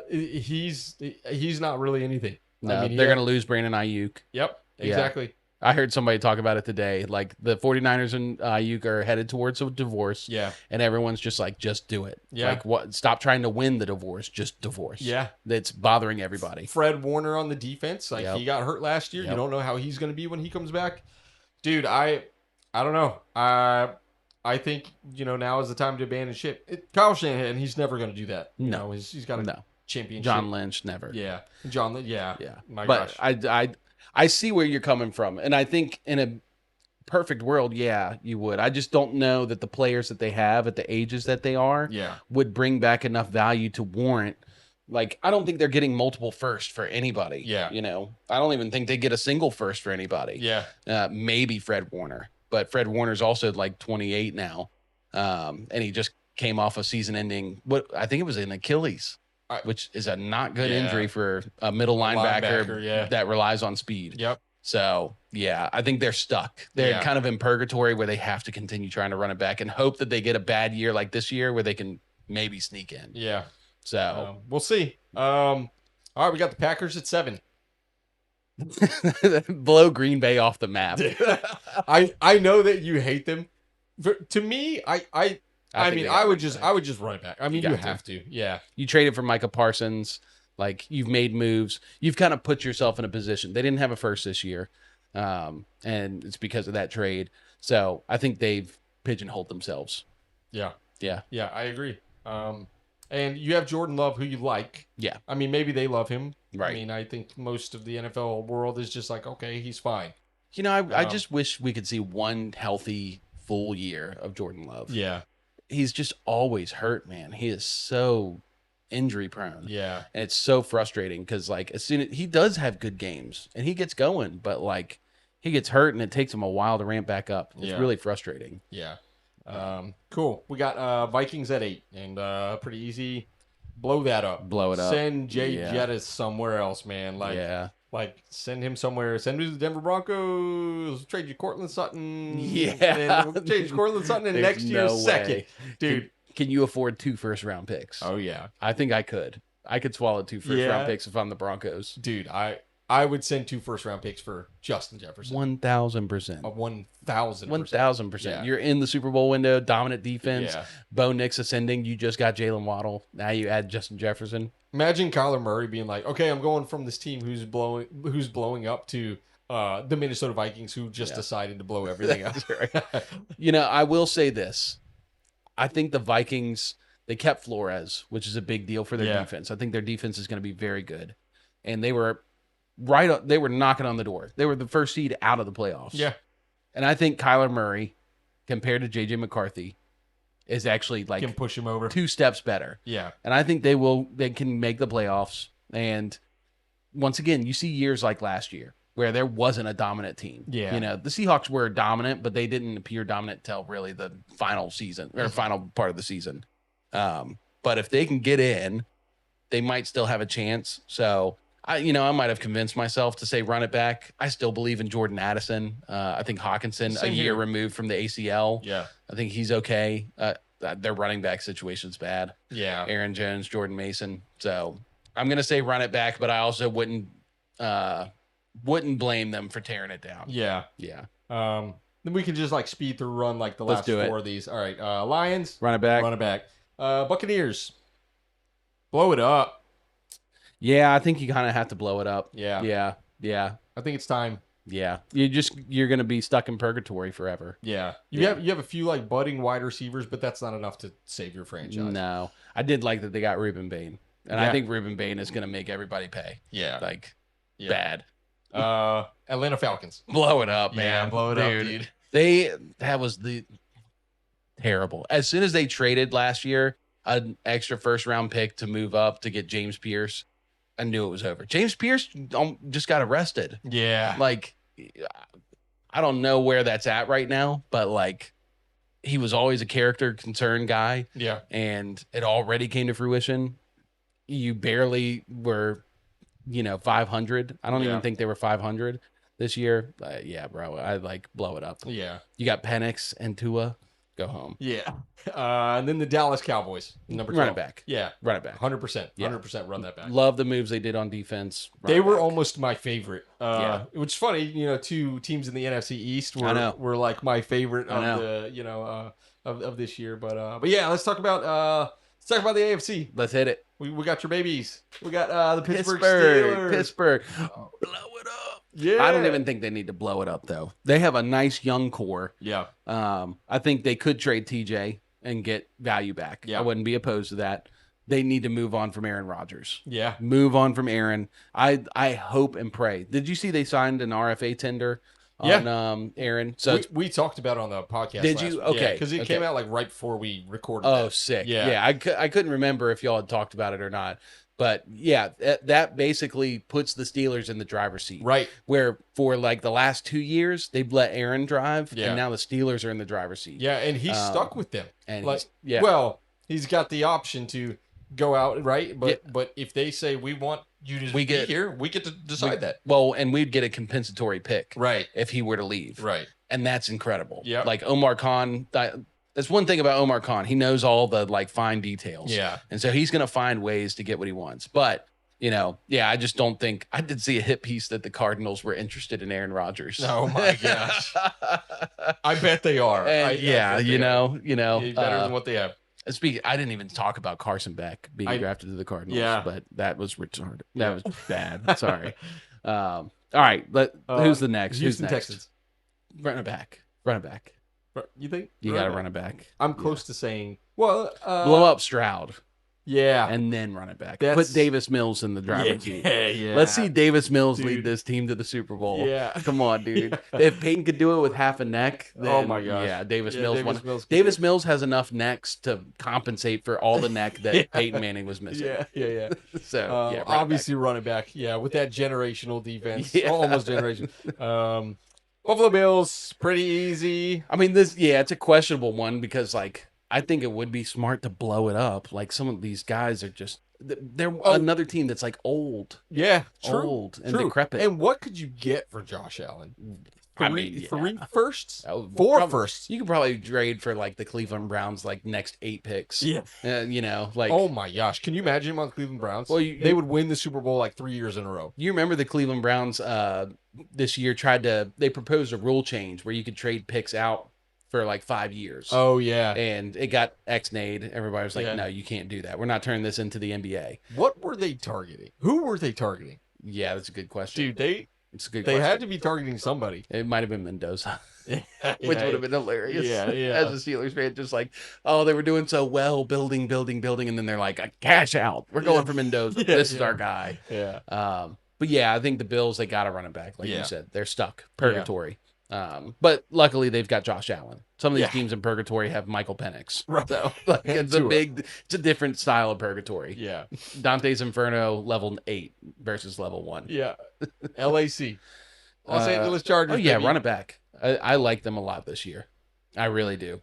He's not really anything. No, I mean, they're going to lose Brandon Ayuk. Yep, Yeah. exactly. I heard somebody talk about it today. Like the 49ers and Ayuk are headed towards a divorce. Yeah. And everyone's just like, just do it. Yeah. Like, what? Stop trying to win the divorce. Just divorce. Yeah. It's bothering everybody. Fred Warner on the defense. Like, Yep. he got hurt last year. Yep. You don't know how he's going to be when he comes back. Dude, I don't know. I think, now is the time to abandon ship. Kyle Shanahan, he's never going to do that. No. He's got a championship. John Lynch, never. Yeah. John Lynch, yeah. My but gosh. I see where you're coming from. And I think in a perfect world, yeah, you would. I just don't know that the players that they have at the ages that they are would bring back enough value to warrant. Like, I don't think they're getting multiple firsts for anybody. Yeah. I don't even think they get a single first for anybody. Yeah. Maybe Fred Warner. But Fred Warner's also like 28 now. And he just came off a season ending, I think it was an Achilles, which is a not good injury for a middle linebacker that relies on speed. Yep. So, yeah, I think they're stuck. They're kind of in purgatory where they have to continue trying to run it back and hope that they get a bad year like this year where they can maybe sneak in. Yeah. So we'll see. All right, we got the Packers at 7. blow Green Bay off the map. I know that you hate them. To me, I would just run it back. I mean, you have to. Yeah. You traded for Micah Parsons. Like, you've made moves. You've kind of put yourself in a position. They didn't have a first this year, and it's because of that trade. So I think they've pigeonholed themselves. Yeah. Yeah. Yeah, I agree. And you have Jordan Love, who you like. Yeah. I mean, maybe they love him. Right. I mean, I think most of the NFL world is just like, okay, he's fine. I just wish we could see one healthy full year of Jordan Love. Yeah. He's just always hurt, man. He is so injury prone. Yeah. And it's so frustrating because, like, as soon as he does have good games and he gets going, but like he gets hurt and it takes him a while to ramp back up. It's really frustrating. Yeah. Cool. We got Vikings at 8 and pretty easy. Blow that up. Blow it up. Send Jay Jettis somewhere else, man. Like send him somewhere. Send him to the Denver Broncos. Trade you Cortland Sutton. Yeah. And we'll trade you Cortland Sutton in next year's second. Dude. Can you afford 2 first-round picks? Oh, yeah. I think I could. I could swallow 2 first-round picks if I'm the Broncos. Dude, I would send 2 first-round picks for Justin Jefferson. 1,000%. 1,000%. 1,000%. Yeah. You're in the Super Bowl window, dominant defense. Yeah. Bo Nix ascending. You just got Jalen Waddle. Now you add Justin Jefferson. Imagine Kyler Murray being like, okay, I'm going from this team who's blowing up to the Minnesota Vikings who just decided to blow everything up. I will say this. I think the Vikings, they kept Flores, which is a big deal for their defense. I think their defense is going to be very good. And they were they were knocking on the door. They were the first seed out of the playoffs. Yeah. And I think Kyler Murray, compared to J.J. McCarthy, is actually like can push him over 2 steps better. Yeah. And I think they can make the playoffs. And once again, you see years like last year where there wasn't a dominant team. Yeah. The Seahawks were dominant, but they didn't appear dominant till really the final season or final part of the season. But if they can get in, they might still have a chance. So I might have convinced myself to say run it back. I still believe in Jordan Addison. I think Hawkinson, Same a year here. removed from the ACL. Yeah. I think he's okay. Their running back situation's bad. Yeah. Aaron Jones, Jordan Mason. So I'm going to say run it back, but I also wouldn't blame them for tearing it down. Yeah. Yeah. Then we can just like speed through run like the Let's last do it. 4 of these. All right. Lions. Run it back. Run it back. Buccaneers. Blow it up. Yeah, I think you kind of have to blow it up. Yeah. Yeah. I think it's time. Yeah. You're going to be stuck in purgatory forever. Yeah. You have a few like budding wide receivers, but that's not enough to save your franchise. No. I did like that they got Reuben Bain. And I think Reuben Bain is going to make everybody pay. Yeah. Like, bad. Atlanta Falcons. Blow it up, man. Yeah, blow it up, dude. That was the terrible. As soon as they traded last year an extra first-round pick to move up to get James Pierce, I knew it was over. James Pierce just got arrested. Yeah. Like, I don't know where that's at right now, but like, he was always a character concern guy. Yeah. And it already came to fruition. You barely were, 500. I don't even think they were 500 this year. Yeah, bro. I like blow it up. Yeah. You got Penix and Tua. go home. Yeah. And then the Dallas Cowboys, number 12. Run it back. Yeah. Run it back. 100%. Yeah. 100% run that back. Love the moves they did on defense. Run They it were back. almost my favorite. Yeah. Which is funny, you know, two teams in the NFC East were like my favorite of the, you know, of this year. But yeah, let's talk about the AFC. Let's hit it. We got your babies. We got the Pittsburgh Steelers. Pittsburgh. Blow it up. Yeah. I don't even think they need to blow it up though. They have a nice young core. Yeah. I think they could trade TJ and get value back. Yeah. I wouldn't be opposed to that. They need to move on from Aaron Rodgers. Yeah. Move on from Aaron. I hope and pray. Did you see they signed an RFA tender on Aaron? So we talked about it on the podcast. Did you? Okay. Because it came out like right before we recorded. Oh, that. sick. Yeah. Yeah. I couldn't remember if y'all had talked about it or not. But yeah, that basically puts the Steelers in the driver's seat. Right. Where for like the last 2 years, they've let Aaron drive, Yeah. and now the Steelers are in the driver's seat. Yeah, and he's stuck with them. And like, yeah. Well, he's got the option to go out, right? But if they say we want you to be here, we get to decide that. Well, and we'd get a compensatory pick, Right. if he were to leave, Right. and that's incredible. Yeah. Like Omar Khan. That's one thing about Omar Khan. He knows all the like fine details. Yeah. And so he's gonna find ways to get what he wants. But you know, yeah, I just don't think I did see a hit piece that the Cardinals were interested in Aaron Rodgers. Oh my gosh. I bet they are. And you know, better than what they have. Speaking, I didn't even talk about Carson Beck being drafted to the Cardinals. Yeah. But that was retarded. That was bad. Sorry. All right, who's the next? Houston Who's next? Texans. Run it back. Run it back. You think? You got to run it back. I'm close to saying, well, Blow up Stroud. Yeah. And then run it back. That's- Put Davis Mills in the driver's seat. Yeah. Let's see Davis Mills Dude. lead this team to the Super Bowl. Yeah. Come on, dude. If Peyton could do it with half a neck, then, Oh my gosh. yeah, Davis Yeah, Mills Davis won. Mills could Davis Mills has enough necks to compensate for all the neck that Yeah. Peyton Manning was missing. Yeah. So, yeah, run it obviously run it back. Yeah, with that generational defense. Yeah. Almost generation. Buffalo Bills, pretty easy. I mean, it's a questionable one because, like, I think it would be smart to blow it up. Like, some of these guys are just, they're another team that's, like, old. Yeah, true. Old and decrepit. And what could you get for Josh Allen? Three firsts? Oh, Four firsts? You could probably trade for, like, the Cleveland Browns, like, next 8 picks. Yeah. You know, like. Oh, my gosh. Can you imagine him on Cleveland Browns? Well, they would win the Super Bowl, like, 3 years in a row. You remember the Cleveland Browns this year they proposed a rule change where you could trade picks out for like 5 years. Oh, yeah. And it got ex-nayed. Everybody was like, Yeah. no, you can't do that. We're not turning this into the NBA. What were they targeting? Who were they targeting? Yeah, that's a good question. Dude, it's a good they question. had to be targeting somebody. It might have been Mendoza, which Yeah. would have been hilarious. Yeah. As a Steelers fan, just like, oh, they were doing so well, building, and then they're like, cash out. We're going for Mendoza. This is our guy. Yeah. But yeah, I think the Bills, they got to run it back. Like Yeah. you said, they're stuck. Purgatory. But luckily they've got Josh Allen. Some of these teams in purgatory have Michael Penix. Right. So like, it's a different style of purgatory. Yeah. Dante's Inferno level 8 versus level 1. Yeah. LAC. Los Angeles Chargers. Oh yeah, baby. run it back. I like them a lot this year. I really do.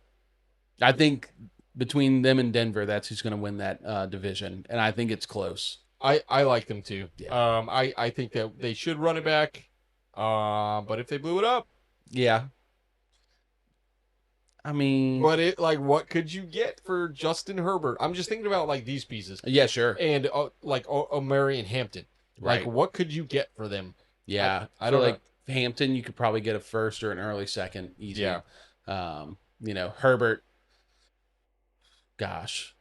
I think between them and Denver, that's who's going to win that division, and I think it's close. I like them too. Yeah. I think that they should run it back. But if they blew it up, Yeah. I mean, but what could you get for Justin Herbert? I'm just thinking about like these pieces yeah, sure. and like O'Mary and Hampton. Like Right. what could you get for them? Yeah, I don't feel know. like Hampton, you could probably get a first or an early second, easy. Yeah. You know, Herbert, gosh,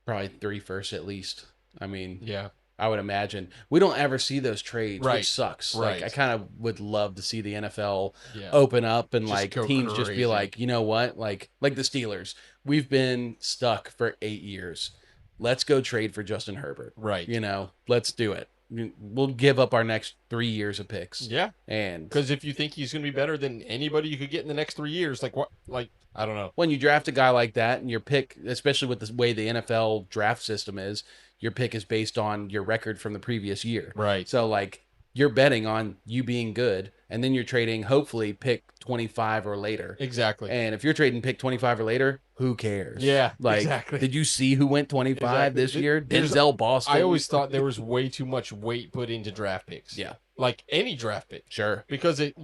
probably 3 firsts at least. I mean, Yeah. I would imagine we don't ever see those trades, Right. which sucks. Right. Like, I kind of would love to see the NFL Yeah. open up and Just like go teams just be crazy. like, you know what, like the Steelers, we've been stuck for 8 years. Let's go trade for Justin Herbert. Right. You know, let's do it. We'll give up our next 3 years of picks. Yeah. And Because if you think he's going to be better than anybody you could get in the next 3 years, like what? Like I don't know. when you draft a guy like that and your pick, especially with the way the NFL draft system is, your pick is based on your record from the previous year. Right. So like you're betting on you being good, and then you're trading hopefully pick 25 or later. Exactly. And if you're trading pick 25 or later, who cares? Yeah, Like, exactly. did you see who went 25 Exactly. this year? There's- Denzel Boston. I always thought there was way too much weight put into draft picks. Yeah. Like any draft pick. Sure. Because it's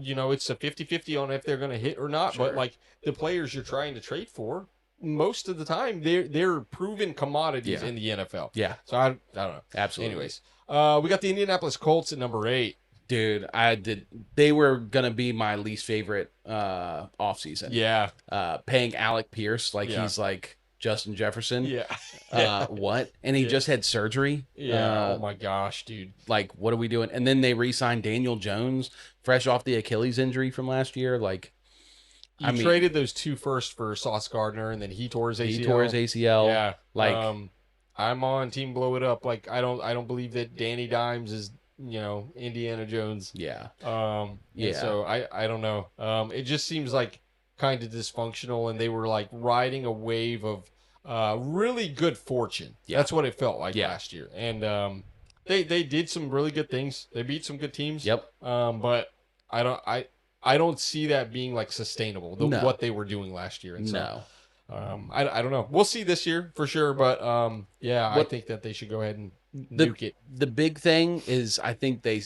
a 50-50 on if they're going to hit or not. Sure. But like the players you're trying to trade for, most of the time they're proven commodities in the NFL. Yeah. So I don't know. Absolutely. Anyways, we got the Indianapolis Colts at number 8. Dude, they were gonna be my least favorite offseason. Yeah. Paying Alec Pierce like Yeah. he's like Justin Jefferson. Yeah. What? And he just had surgery. Yeah. Oh my gosh, dude. Like, what are we doing? And then they re-signed Daniel Jones, fresh off the Achilles injury from last year. Like, You traded those 2 firsts for Sauce Gardner, and then he tore his ACL. Yeah. Like, I'm on team blow it up. Like, I don't believe that Danny Dimes is, Indiana Jones. Yeah. Yeah. So I don't know. It just seems like kind of dysfunctional, and they were like riding a wave of really good fortune. Yeah. That's what it felt like last year. And they did some really good things. They beat some good teams. Yep. But I don't see that being like sustainable. What they were doing last year. And so, I don't know. We'll see this year for sure. But I think that they should go ahead and nuke it. The big thing is I think they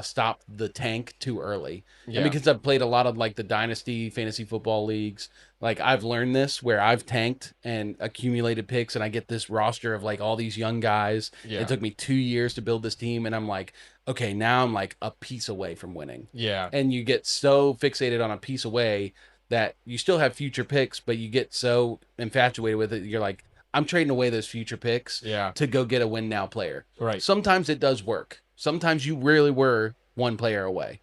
stopped the tank too early. Yeah. And because I've played a lot of like the dynasty fantasy football leagues, like I've learned this where I've tanked and accumulated picks, and I get this roster of like all these young guys. Yeah. It took me 2 years to build this team, and I'm like, okay, now I'm like a piece away from winning. Yeah. And you get so fixated on a piece away that you still have future picks, but you get so infatuated with it, you're like, I'm trading away those future picks to go get a win now player. Right. Sometimes it does work. Sometimes you really were one player away.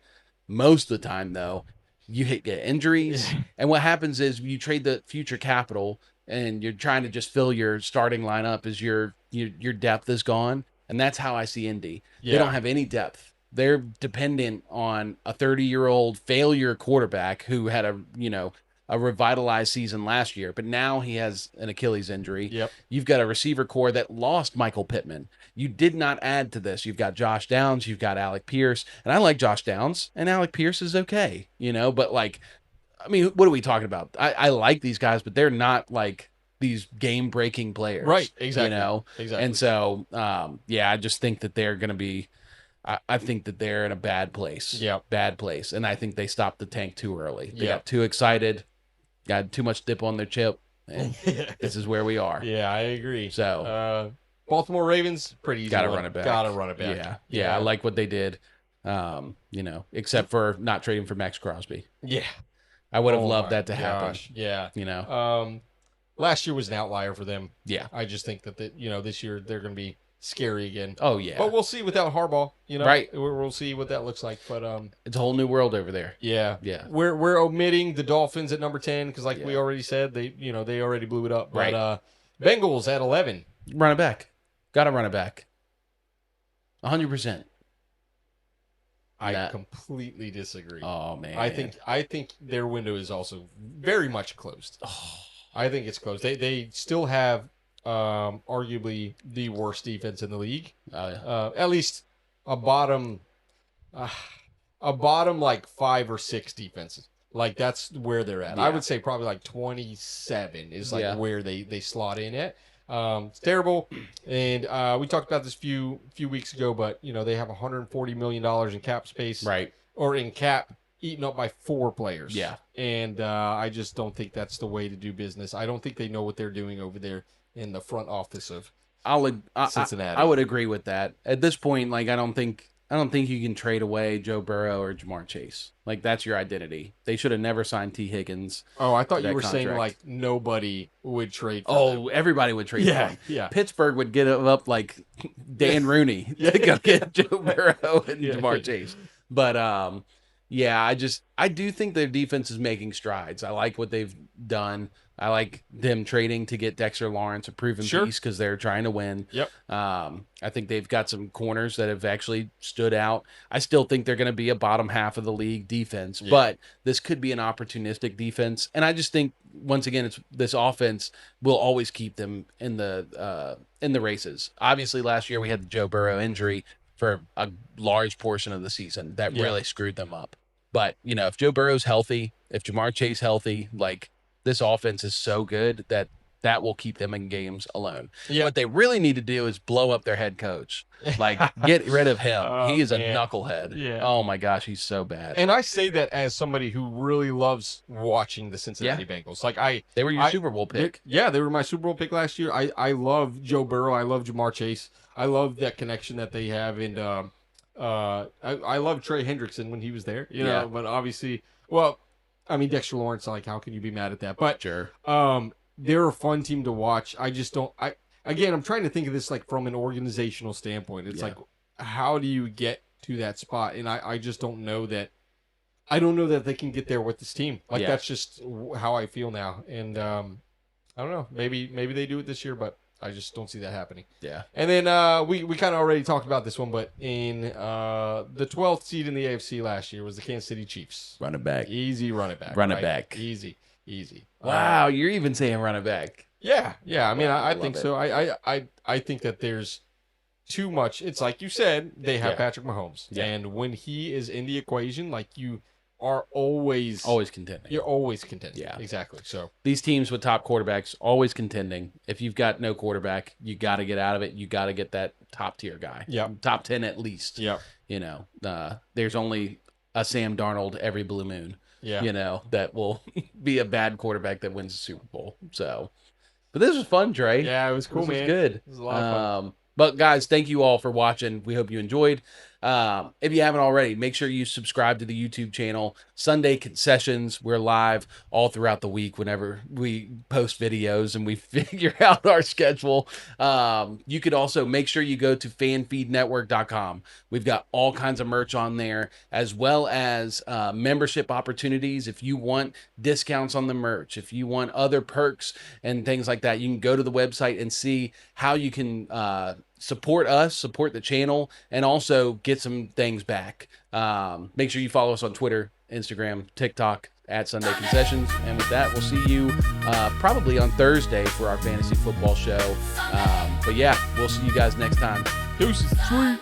Most of the time, though, you get injuries. And what happens is you trade the future capital and you're trying to just fill your starting lineup as your depth is gone. And that's how I see Indy. Yeah. They don't have any depth. They're dependent on a 30-year-old failure quarterback who had a revitalized season last year, but now he has an Achilles injury. Yep. You've got a receiver core that lost Michael Pittman. You did not add to this. You've got Josh Downs, you've got Alec Pierce, and I like Josh Downs, and Alec Pierce is okay, but like, I mean, what are we talking about? I like these guys, but they're not like these game-breaking players. Right, exactly. Exactly. And so, I just think that they're going to be, I think that they're in a bad place. Yeah. Bad place. And I think they stopped the tank too early. They got too excited. Got too much dip on their chip, and this is where we are. Yeah, I agree. So, Baltimore Ravens, pretty easy. Gotta run it back. Gotta run it back. Yeah. I like what they did. Except for not trading for Max Crosby. Yeah, I would have loved that to happen. Yeah. Last year was an outlier for them. Yeah, I just think that this year they're going to be scary again. Oh yeah, but we'll see without Harbaugh. Right? We'll see what that looks like. But it's a whole new world over there. Yeah. We're omitting the Dolphins at number 10 because, like we already said, they already blew it up. But, right. Bengals at 11. Run it back. Got to run it back. 100%. I completely disagree. Oh man, I think their window is also very much closed. Oh. I think it's closed. They still have arguably the worst defense in the league. Oh yeah. At least a bottom like 5 or 6 defenses. Like that's where they're at. Yeah. I would say probably like 27 is like where they slot in at. It's terrible. And we talked about this few weeks ago, but they have $140 million in cap space. Right. Or in cap eaten up by 4 players. Yeah. And I just don't think that's the way to do business. I don't think they know what they're doing over there in the front office of Cincinnati. I would agree with that. At this point, like I don't think you can trade away Joe Burrow or Jamar Chase. Like that's your identity. They should have never signed T. Higgins. Oh, I thought you were saying like nobody would trade for them. Everybody would trade for him. Yeah. Pittsburgh would get up like Dan Rooney to go get Joe Burrow and Jamar Chase. But I do think their defense is making strides. I like what they've done. I like them trading to get Dexter Lawrence, a proven piece, because they're trying to win. Yep. I think they've got some corners that have actually stood out. I still think they're going to be a bottom half of the league defense, but this could be an opportunistic defense. And I just think, once again, this offense will always keep them in the races. Obviously, last year we had the Joe Burrow injury for a large portion of the season that really screwed them up. But, if Joe Burrow's healthy, if Jamar Chase healthy, like, this offense is so good that that will keep them in games alone. Yeah. What they really need to do is blow up their head coach. Like, get rid of him. Oh, He is man. a knucklehead. Yeah. Oh my gosh, he's so bad. And I say that as somebody who really loves watching the Cincinnati Bengals. Like They were your Super Bowl pick. They were my Super Bowl pick last year. I love Joe Burrow. I love Jamar Chase. I love that connection that they have. And I love Trey Hendrickson when he was there. You know, but obviously, well, I mean, Dexter Lawrence, like, how can you be mad at that? But Sure. they're a fun team to watch. I just don't. Again, I'm trying to think of this like from an organizational standpoint. It's like, how do you get to that spot? And I just don't know that. I don't know that they can get there with this team. Like, that's just how I feel now. And I don't know. Maybe they do it this year, but I just don't see that happening. Yeah. And then we kind of already talked about this one, but in the 12th seed in the AFC last year was the Kansas City Chiefs. Run it back. Easy run it back. Run it back. Easy. Wow, you're even saying run it back. Yeah. I mean, I think it. so. I think that there's too much. It's like you said, they have Patrick Mahomes. Yeah. And when he is in the equation, like, you are always contending. You're always contending. Yeah. Exactly. So these teams with top quarterbacks always contending. If you've got no quarterback, you got to get out of it. You got to get that top tier guy. Yeah. Top 10 at least. Yeah. You know, there's only a Sam Darnold every blue moon. Yeah. You know, that will be a bad quarterback that wins the Super Bowl. So, but this was fun, Trey. Yeah, it was cool, man. It was good. It was a lot of fun. But guys, thank you all for watching. We hope you enjoyed. If you haven't already, make sure you subscribe to the YouTube channel, Sunday Concessions. We're live all throughout the week whenever we post videos and we figure out our schedule. You could also make sure you go to fanfeednetwork.com. We've got all kinds of merch on there, as well as membership opportunities. If you want discounts on the merch, if you want other perks and things like that, you can go to the website and see how you can support us, support the channel, and also get some things back. Make sure you follow us on Twitter, Instagram, TikTok at Sunday Concessions. And with that, we'll see you probably on Thursday for our fantasy football show. But yeah, we'll see you guys next time. Deuces. Sweet.